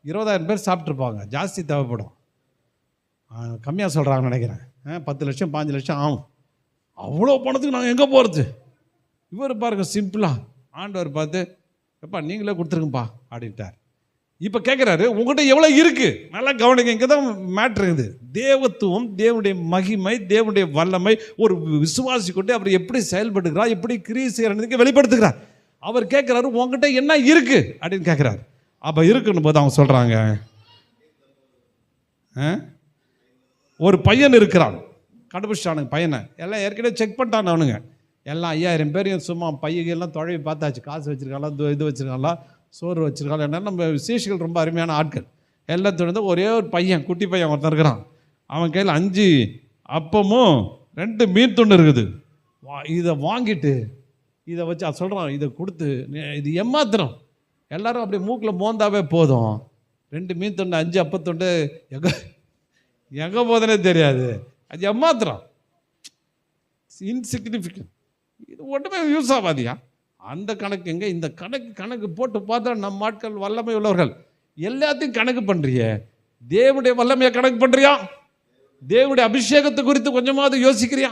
Speaker 3: 20,000 பேர் சாப்பிட்ருப்பாங்க, ஜாஸ்தி தேவைப்படும். கம்மியாக சொல்கிறாங்கன்னு நினைக்கிறேன். 10 லட்சம் 5 லட்சம் ஆகும். அவ்வளோ பணத்துக்கு நாங்கள் எங்கே போகிறது? இவர் பாருங்க, சிம்பிளாக ஆண்டவர் பார்த்து, எப்பா நீங்களே கொடுத்துருங்கப்பா அப்படின்ட்டார். இப்போ கேட்குறாரு, உங்கள்கிட்ட எவ்வளோ இருக்குது? நல்லா கவனிங்க, இங்கே தான் மேட்ரு இருக்குது. தேவத்துவம், தேவனுடைய மகிமை, தேவனுடைய வல்லமை ஒரு விசுவாசி கொண்டு அவர் எப்படி செயல்படுகிறார், எப்படி கிரியை செய்கிறார் வெளிப்படுத்துகிறார். அவர் கேட்குறாரு, உங்ககிட்ட என்ன இருக்குது அப்படின்னு கேட்குறாரு. அப்போ இருக்குன்னு போது அவங்க சொல்கிறாங்க, ஒரு பையன் இருக்கிறான், கண்டுபிடிச்சானுங்க பையனை. எல்லாம் ஏற்கனவே செக் பண்ணிட்டான் அவனுங்க. எல்லாம் 5000 பேரையும் சும்மா பையெல்லாம் தொழவி பார்த்தாச்சு. காசு வச்சுருக்காங்களா, இது வச்சுருக்காங்களா, சோறு வச்சுருக்காங்களா, என்னென்ன நம்ம விசேஷிகள் ரொம்ப அருமையான ஆட்கள். எல்லாம் தொடர்ந்து ஒரே ஒரு பையன், குட்டி பையன் ஒருத்தன் இருக்கிறான். அவன் கையில் 5 அப்பமும் 2 மீன் துண்டு இருக்குது. இதை வாங்கிட்டு இதை வச்சு அது சொல்கிறான், இதை கொடுத்து இது ஏமாத்திரம். எல்லோரும் அப்படி மூக்கில் மோந்தாவே போதும். 2 மீன் துண்டு 5 அப்பத்துண்டு எங்கே போதுனே தெரியாது. அது ஏமாத்திரம், இன்சிக்னிஃபிகண்ட். இது ஒன்றுமே யூஸ் ஆகாதியா? அந்த கணக்கு எங்கே? இந்த கணக்கு போட்டு பார்த்தா நம்ம ஆட்கள் வல்லமை உள்ளவர்கள். எல்லாத்தையும் கணக்கு பண்ணுறிய, தேவனுடைய வல்லமையை கணக்கு பண்ணுறியா? தேவனுடைய அபிஷேகத்தை குறித்து கொஞ்சமாவது யோசிக்கிறியா?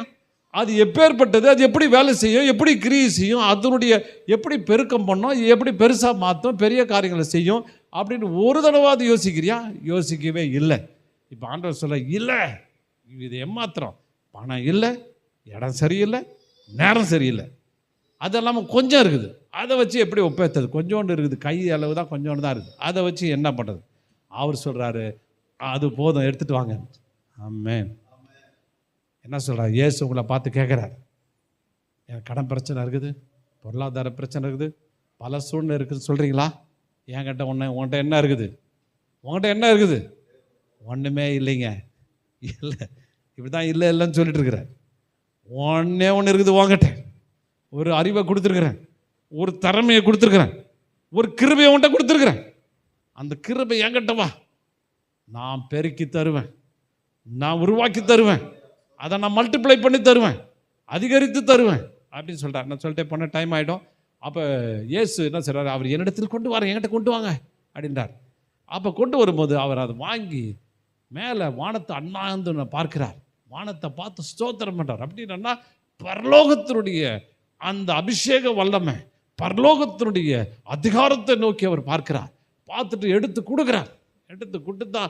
Speaker 3: அது எப்பேற்பட்டது, அது எப்படி வேலை செய்யும், எப்படி கிரியை செய்யும், அதனுடைய எப்படி பெருக்கம் பண்ணோம், எப்படி பெருசாக மாற்றும், பெரிய காரியங்களை செய்யும் அப்படின்னு ஒரு தடவாவது யோசிக்கிறியா? யோசிக்கவே இல்லை. இப்போ ஆண்டவர் சொல்ல, இல்லை இது ஏமாத்திரம். பணம் இல்லை, இடம் சரியில்லை, நேரம் சரியில்லை, அது இல்லாமல் கொஞ்சம் இருக்குது. அதை வச்சு எப்படி ஒப்பேற்றது? கொஞ்சோண்டு இருக்குது, கை அளவு தான், கொஞ்சோண்டு தான் இருக்குது. அதை வச்சு என்ன பண்ணுறது? அவர் சொல்கிறாரு, அது போதும், எடுத்துகிட்டு வாங்க. ஆமென். என்ன சொல்கிறார்? இயேசு உங்களை பார்த்து கேட்குறாரு, எனக்கு கடன் பிரச்சனை இருக்குது, பொருளாதார பிரச்சனை இருக்குது, பல சூழ்நிலை இருக்குது சொல்கிறீங்களா? என்கிட்ட உன்கிட்ட என்ன இருக்குது? உங்கள்கிட்ட என்ன இருக்குது? ஒன்றுமே இல்லைங்க. இல்லை, இப்படி தான் இல்லைன்னு சொல்லிட்டு இருக்கிறேன். ஒன்றே ஒன்று இருக்குது உங்ககிட்ட. ஒரு அறிவை கொடுத்துருக்குறேன், ஒரு திறமையை கொடுத்துருக்குறேன், ஒரு கிருபையை உன்கிட்ட கொடுத்துருக்குறேன். அந்த கிருபை என்கிட்ட வா, நான் பெருக்கி தருவேன், நான் உருவாக்கி தருவேன், அதை நான் மல்டிப்ளை பண்ணி தருவேன், அதிகரித்து தருவேன் அப்படின்னு சொல்கிறார். நான் சொல்லிட்டே போன டைம் ஆகிடும். அப்போ இயேசு என்ன சொல்கிறார்? அவர் என்னிடத்தில் கொண்டு வர, என்கிட்ட கொண்டு வாங்க அப்படின்றார். அப்போ கொண்டு வரும்போது அவர் அதை வாங்கி மேலே வானத்தை அண்ணாந்து பார்க்கிறார். வானத்தை பார்த்து ஸ்தோத்திரம் பண்ணுறார். அப்படின்னா பரலோகத்தினுடைய அந்த அபிஷேக வல்லமை, பரலோகத்தினுடைய அதிகாரத்தை நோக்கி அவர் பார்க்கிறார். பார்த்துட்டு எடுத்து கொடுக்குறார். எடுத்து கொடுத்தா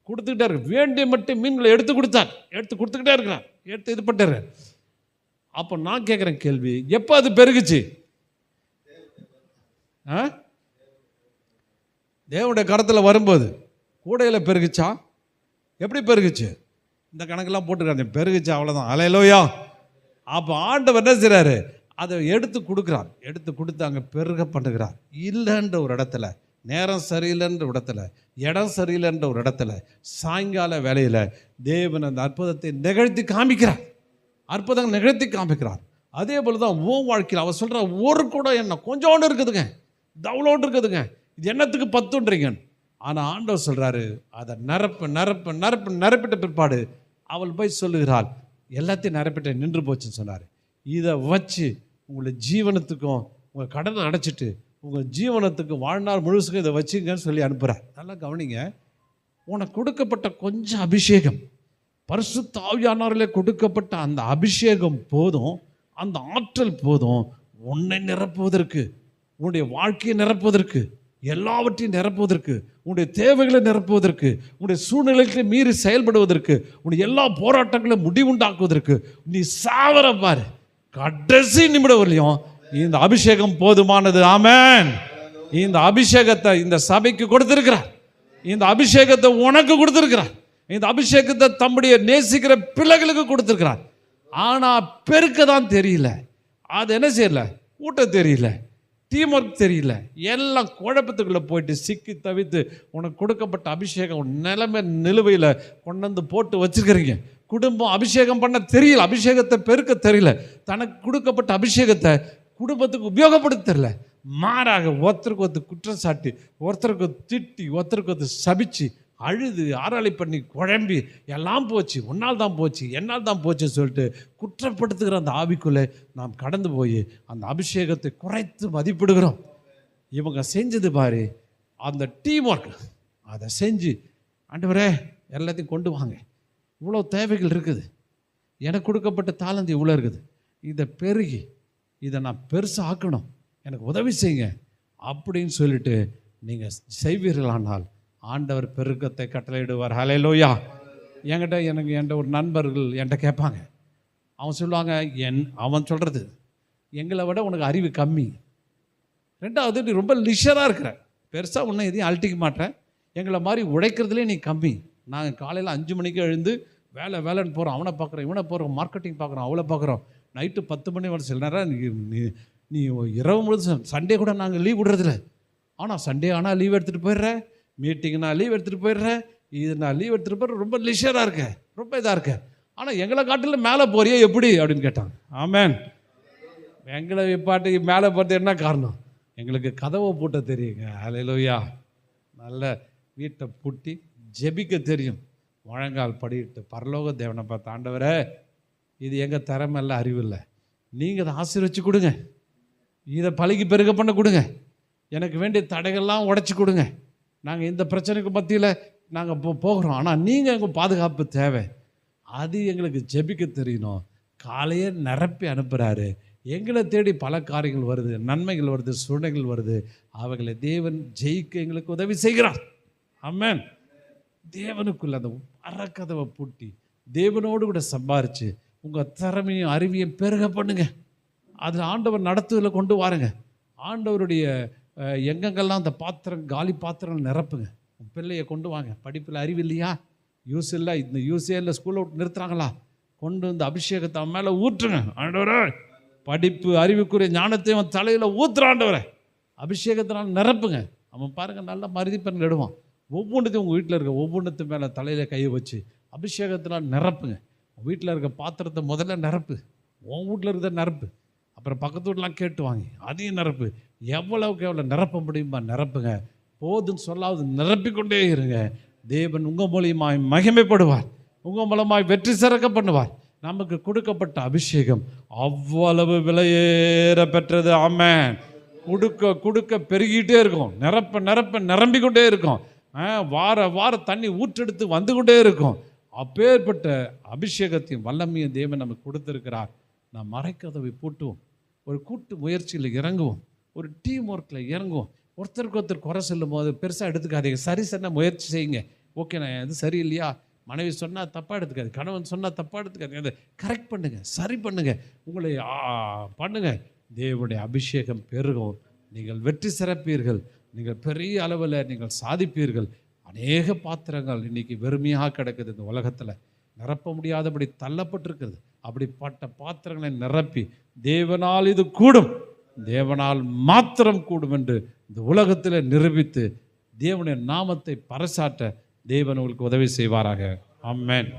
Speaker 3: கொடுத்துக்கிட்டே இருக்கு. வேண்டிய மட்டும் மீன்களை எடுத்து கொடுத்தார், எடுத்து கொடுத்துக்கிட்டே இருக்கிறார், எடுத்து இது பண்ணிட்டார். அப்போ நான் கேட்குறேன் கேள்வி, எப்போ அது பெருகுச்சு? தேவனுடைய கரத்தில் வரும்போது கூடையில் பெருகுச்சா? எப்படி பெருகுச்சு? இந்த கணக்கெல்லாம் போட்டுக்கிறாங்க, பெருகுச்சு அவ்வளோதான். அல்லேலூயா. அப்போ ஆண்டவர் என்ன செய்கிறாரு? அதை எடுத்து கொடுக்குறார், எடுத்து கொடுத்து அங்கே பெருக பண்ணுகிறார். இல்லைன்ற ஒரு இடத்துல, நேரம் சரியில்லைன்ற இடத்துல, இடம் சரியில்லைன்ற ஒரு இடத்துல, சாயங்கால வேலையில் தேவன் அந்த அற்புதத்தை நிகழ்த்தி காமிக்கிறார், அற்புதம் நிகழ்த்தி காமிக்கிறார். அதே போல் தான் உன் வாழ்க்கையில் அவர் சொல்கிற ஒரு கூட என்ன கொஞ்சோண்டு இருக்குதுங்க, தவளோண்டு இருக்குதுங்க, இது என்னத்துக்கு பத்துன்றீங்க. ஆனால் ஆண்டவர் சொல்கிறாரு, அதை நிரப்பிட்ட பிற்பாடு அவள் போய் சொல்லுகிறாள், எல்லாத்தையும் நிரப்பிட்ட நின்று போச்சுன்னு சொன்னார். இதை வச்சு உங்களை ஜீவனத்துக்கும் உங்கள் கடனை அடைச்சிட்டு உங்கள் ஜீவனத்துக்கு வாழ்நாள் முழுசுக்கும் இதை வச்சுங்கன்னு சொல்லி அனுப்புகிறார். நல்லா கவனிங்க, உனக்கு கொடுக்கப்பட்ட கொஞ்சம் அபிஷேகம், பரிசுத்த ஆவியானவரிலே கொடுக்கப்பட்ட அந்த அபிஷேகம் போதும், அந்த ஆற்றல் போதும் உன்னை நிரப்புவதற்கு, உன்னுடைய வாழ்க்கையை நிரப்புவதற்கு, எல்லாவற்றையும் நிரப்புவதற்கு, உன்னுடைய தேவைகளை நிரப்புவதற்கு, உன்னுடைய சூழ்நிலைகளை மீறி செயல்படுவதற்கு, உன்னுடைய எல்லா போராட்டங்களையும் முடிவுண்டாக்குவதற்கு. நீ சாவர பாரு, கடைசி நிமிடம் வரலையும் இந்த அபிஷேகம் போதுமானது. ஆமென். இந்த அபிஷேகத்தை இந்த சபைக்கு கொடுத்திருக்கிறார், இந்த அபிஷேகத்தை உனக்கு கொடுத்திருக்கிறார், இந்த அபிஷேகத்தை தம்முடைய நேசிக்கிற பிள்ளைகளுக்கு கொடுத்திருக்கிறார். ஆனால் பெருக்க தான் தெரியல, அது என்ன செய்யல, ஊட்ட தெரியல, டீம் ஒர்க் தெரியல, எல்லாம் குழப்பத்துக்குள்ளே போயிட்டு சிக்கி தவித்து உனக்கு கொடுக்கப்பட்ட அபிஷேகம் நிலைமை நிலுவையில் கொண்டு வந்து போட்டு வச்சுருக்கிறீங்க. குடும்பம் அபிஷேகம் பண்ண தெரியல, அபிஷேகத்தை பெருக்க தெரியல, தனக்கு கொடுக்கப்பட்ட அபிஷேகத்தை குடும்பத்துக்கு உபயோகப்படுத்த தெரியல. மாறாக ஒருத்தருக்கு ஒருத்தர் குற்றம் சாட்டி, ஒருத்தருக்கு திட்டி, ஒருத்தருக்கு சபிச்சு, அழுது ஆராளி பண்ணி குழம்பி எல்லாம் போச்சு, உன்னால் தான் போச்சு, என்னால் தான் போச்சுன்னு சொல்லிட்டு குற்றப்படுத்துகிற அந்த ஆவிக்குள்ளே நாம் கடந்து போய் அந்த அபிஷேகத்தை குறைத்து மதிப்பிடுகிறோம். இவங்க செஞ்சது பாரு, அந்த டீம் ஒர்க், அதை செஞ்சு ஆண்டவரே எல்லாத்தையும் கொண்டு வாங்க, இவ்வளோ தேவைகள் இருக்குது, எனக்கு கொடுக்கப்பட்ட தாளந்து இவ்வளோ இருக்குது, இதை பெருகி இதை நான் பெருசாக ஆக்கணும், எனக்கு உதவி செய்யுங்க அப்படின்னு சொல்லிட்டு நீங்கள் செய்வீர்களானால் ஆண்டவர் பெருக்கத்தை கட்டளையிடுவார். ஹல்லேலூயா. என்கிட்ட ஒரு நண்பர்கள் என்கிட்ட கேட்பாங்க, அவன் சொல்லுவாங்க, அவன் சொல்கிறது, எங்களை விட உனக்கு அறிவு கம்மி, ரெண்டாவது நீ ரொம்ப லிஷராக இருக்கிற, பெருசாக உன்னை எதையும் அழட்டிக்க மாட்டேன், எங்களை மாதிரி உழைக்கிறதுலே நீ கம்மி. நாங்கள் காலையில் 5 மணிக்கு எழுந்து வேலைன்னு போகிறோம், அவனை பார்க்குறோம், இவனை போகிறோம், மார்க்கெட்டிங் பார்க்குறோம், அவளை பார்க்குறோம், நைட்டு 10 மணி வரை. சில நேரம் நீ இரவு முழுது, சண்டே கூட நாங்கள் லீவ் விடுறதில்ல, ஆனால் சண்டே ஆனால் லீவ் எடுத்துகிட்டு போயிடுறேன், மீட்டிங்னா லீவ் எடுத்துகிட்டு போயிடுறேன், இது நான் லீவ் எடுத்துகிட்டு போயிடுறேன், ரொம்ப லிஷராக இருக்கேன், ரொம்ப இதாக இருக்கேன், ஆனால் எங்களை காட்டில் மேலே போறியே எப்படி அப்படின்னு கேட்டாங்க. ஆமென். எங்களை பாட்டுக்கு மேலே போகிறது என்ன காரணம்? எங்களுக்கு கதவை பூட்ட தெரியுங்க. ஹல்லேலூயா. நல்ல வீட்டை பூட்டி ஜெபிக்க தெரியும், முழங்கால் படிட்டு பரலோக தேவனை பார்த்து, ஆண்டவரே இது எங்கள் திறமைல்ல, அறிவில்லை, நீங்கள் அதை ஆசீர்வச்சு கொடுங்க, இதை பழகி பெருக பண்ண கொடுங்க, எனக்கு வேண்டிய தடைகள்லாம் உடைச்சி கொடுங்க, நாங்கள் இந்த பிரச்சனைக்கு மத்தியில் நாங்கள் போகிறோம், ஆனால் நீங்கள் எங்கள் பாதுகாப்பு தேவை, அது எங்களுக்கு ஜெபிக்க தெரியணும். காலையே நிரப்பி அனுப்புகிறாரு, எங்களை தேடி பல காரியங்கள் வருது, நன்மைகள் வருது, சூழ்நிலைகள் வருது, அவைகளை தேவன் ஜெயிக்க எங்களுக்கு உதவி செய்கிறார். ஆமென். தேவனுக்குள்ள அந்த அறக்கதவை பூட்டி தேவனோடு கூட சம்பாரித்து உங்கள் திறமையும் அறிவியும் பெருக பண்ணுங்க, அதில் ஆண்டவர் நடத்துதலை கொண்டு வாருங்க. ஆண்டவருடைய எங்கெங்கெல்லாம் அந்த காலி பாத்திரங்கள் நிரப்புங்க. உன் பிள்ளையை கொண்டு வாங்க. படிப்பில் அறிவு இல்லையா, யூஸ் இல்லை, இந்த யூஸே ஸ்கூலில் விட்டு நிறுத்துறாங்களா, கொண்டு வந்து அபிஷேகத்தை அவன் மேலே ஊற்றுங்க. ஆண்டவரே படிப்பு அறிவுக்குரிய ஞானத்தையும் தலையில் ஊற்றுற ஆண்டவரை அபிஷேகத்தினால் நிரப்புங்க. அவன் பாருங்கள் நல்ல மதிப்பெண் எடுவான். ஒவ்வொன்றுத்தையும் உங்கள் வீட்டில் இருக்க ஒவ்வொன்றுத்து மேலே தலையில் கையை வச்சு அபிஷேகத்தினால் நிரப்புங்க. வீட்டில் இருக்க பாத்திரத்தை முதல்ல நிரப்பு, உன் வீட்டில் இருக்கிற நிரப்பு, அப்புறம் பக்கத்து வீட்டெலாம் கேட்டு வாங்கி அதையும் நிரப்பு. எவ்வளவுக்கு எவ்வளோ நிரப்ப முடியுமா நிரப்புங்க. போதுன்னு சொல்லாவது நிரப்பிக்கொண்டே இருங்க. தேவன் உங்கள் மூலியமாய் மகிமைப்படுவார், உங்கள் மூலமாய் வெற்றி சிறக்க பண்ணுவார். நமக்கு கொடுக்கப்பட்ட அபிஷேகம் அவ்வளவு விலையேற பெற்றது. ஆமென். கொடுக்க கொடுக்க பெருகிட்டே இருக்கும், நிரப்ப நிரம்பிக்கொண்டே இருக்கும், வார தண்ணி ஊற்றெடுத்து வந்து கொண்டே இருக்கும். அப்பேற்பட்ட அபிஷேகத்தையும் வல்லமையும் தேவன் நமக்கு கொடுத்திருக்கிறார். நாம் மறைக்கதவை பூட்டுவோம், ஒரு கூட்டு முயற்சியில் இறங்குவோம், ஒரு டீம் ஒர்க்கில் இறங்குவோம். ஒருத்தருக்கு ஒருத்தர் குறை சொல்லும் போது பெருசாக எடுத்துக்காதீங்க, சரி முயற்சி செய்யுங்க. ஓகே நான் இது சரியில்லையா, மனைவி சொன்னால் தப்பாக எடுத்துக்காது, கணவன் சொன்னால் தப்பாக எடுத்துக்காது, அதை கரெக்ட் பண்ணுங்கள், சரி பண்ணுங்கள், உங்களை பண்ணுங்கள். தேவனுடைய அபிஷேகம் பெருகும், நீங்கள் வெற்றி சிறப்பீர்கள், நீங்கள் பெரிய அளவில் நீங்கள் சாதிப்பீர்கள். அநேக பாத்திரங்கள் இன்றைக்கி வெறுமையாக கிடக்குது இந்த உலகத்தில், நிரப்ப முடியாதபடி தள்ளப்பட்டிருக்கிறது. அப்படிப்பட்ட பாத்திரங்களை நிரப்பி தேவனால் இது கூடும், தேவனால் மாத்திரம் கூடும் என்று இந்த உலகத்தில் நிரூபித்து தேவனுடைய நாமத்தை பறைசாற்ற தேவன் உங்களுக்கு உதவி செய்வாராக. ஆமென்.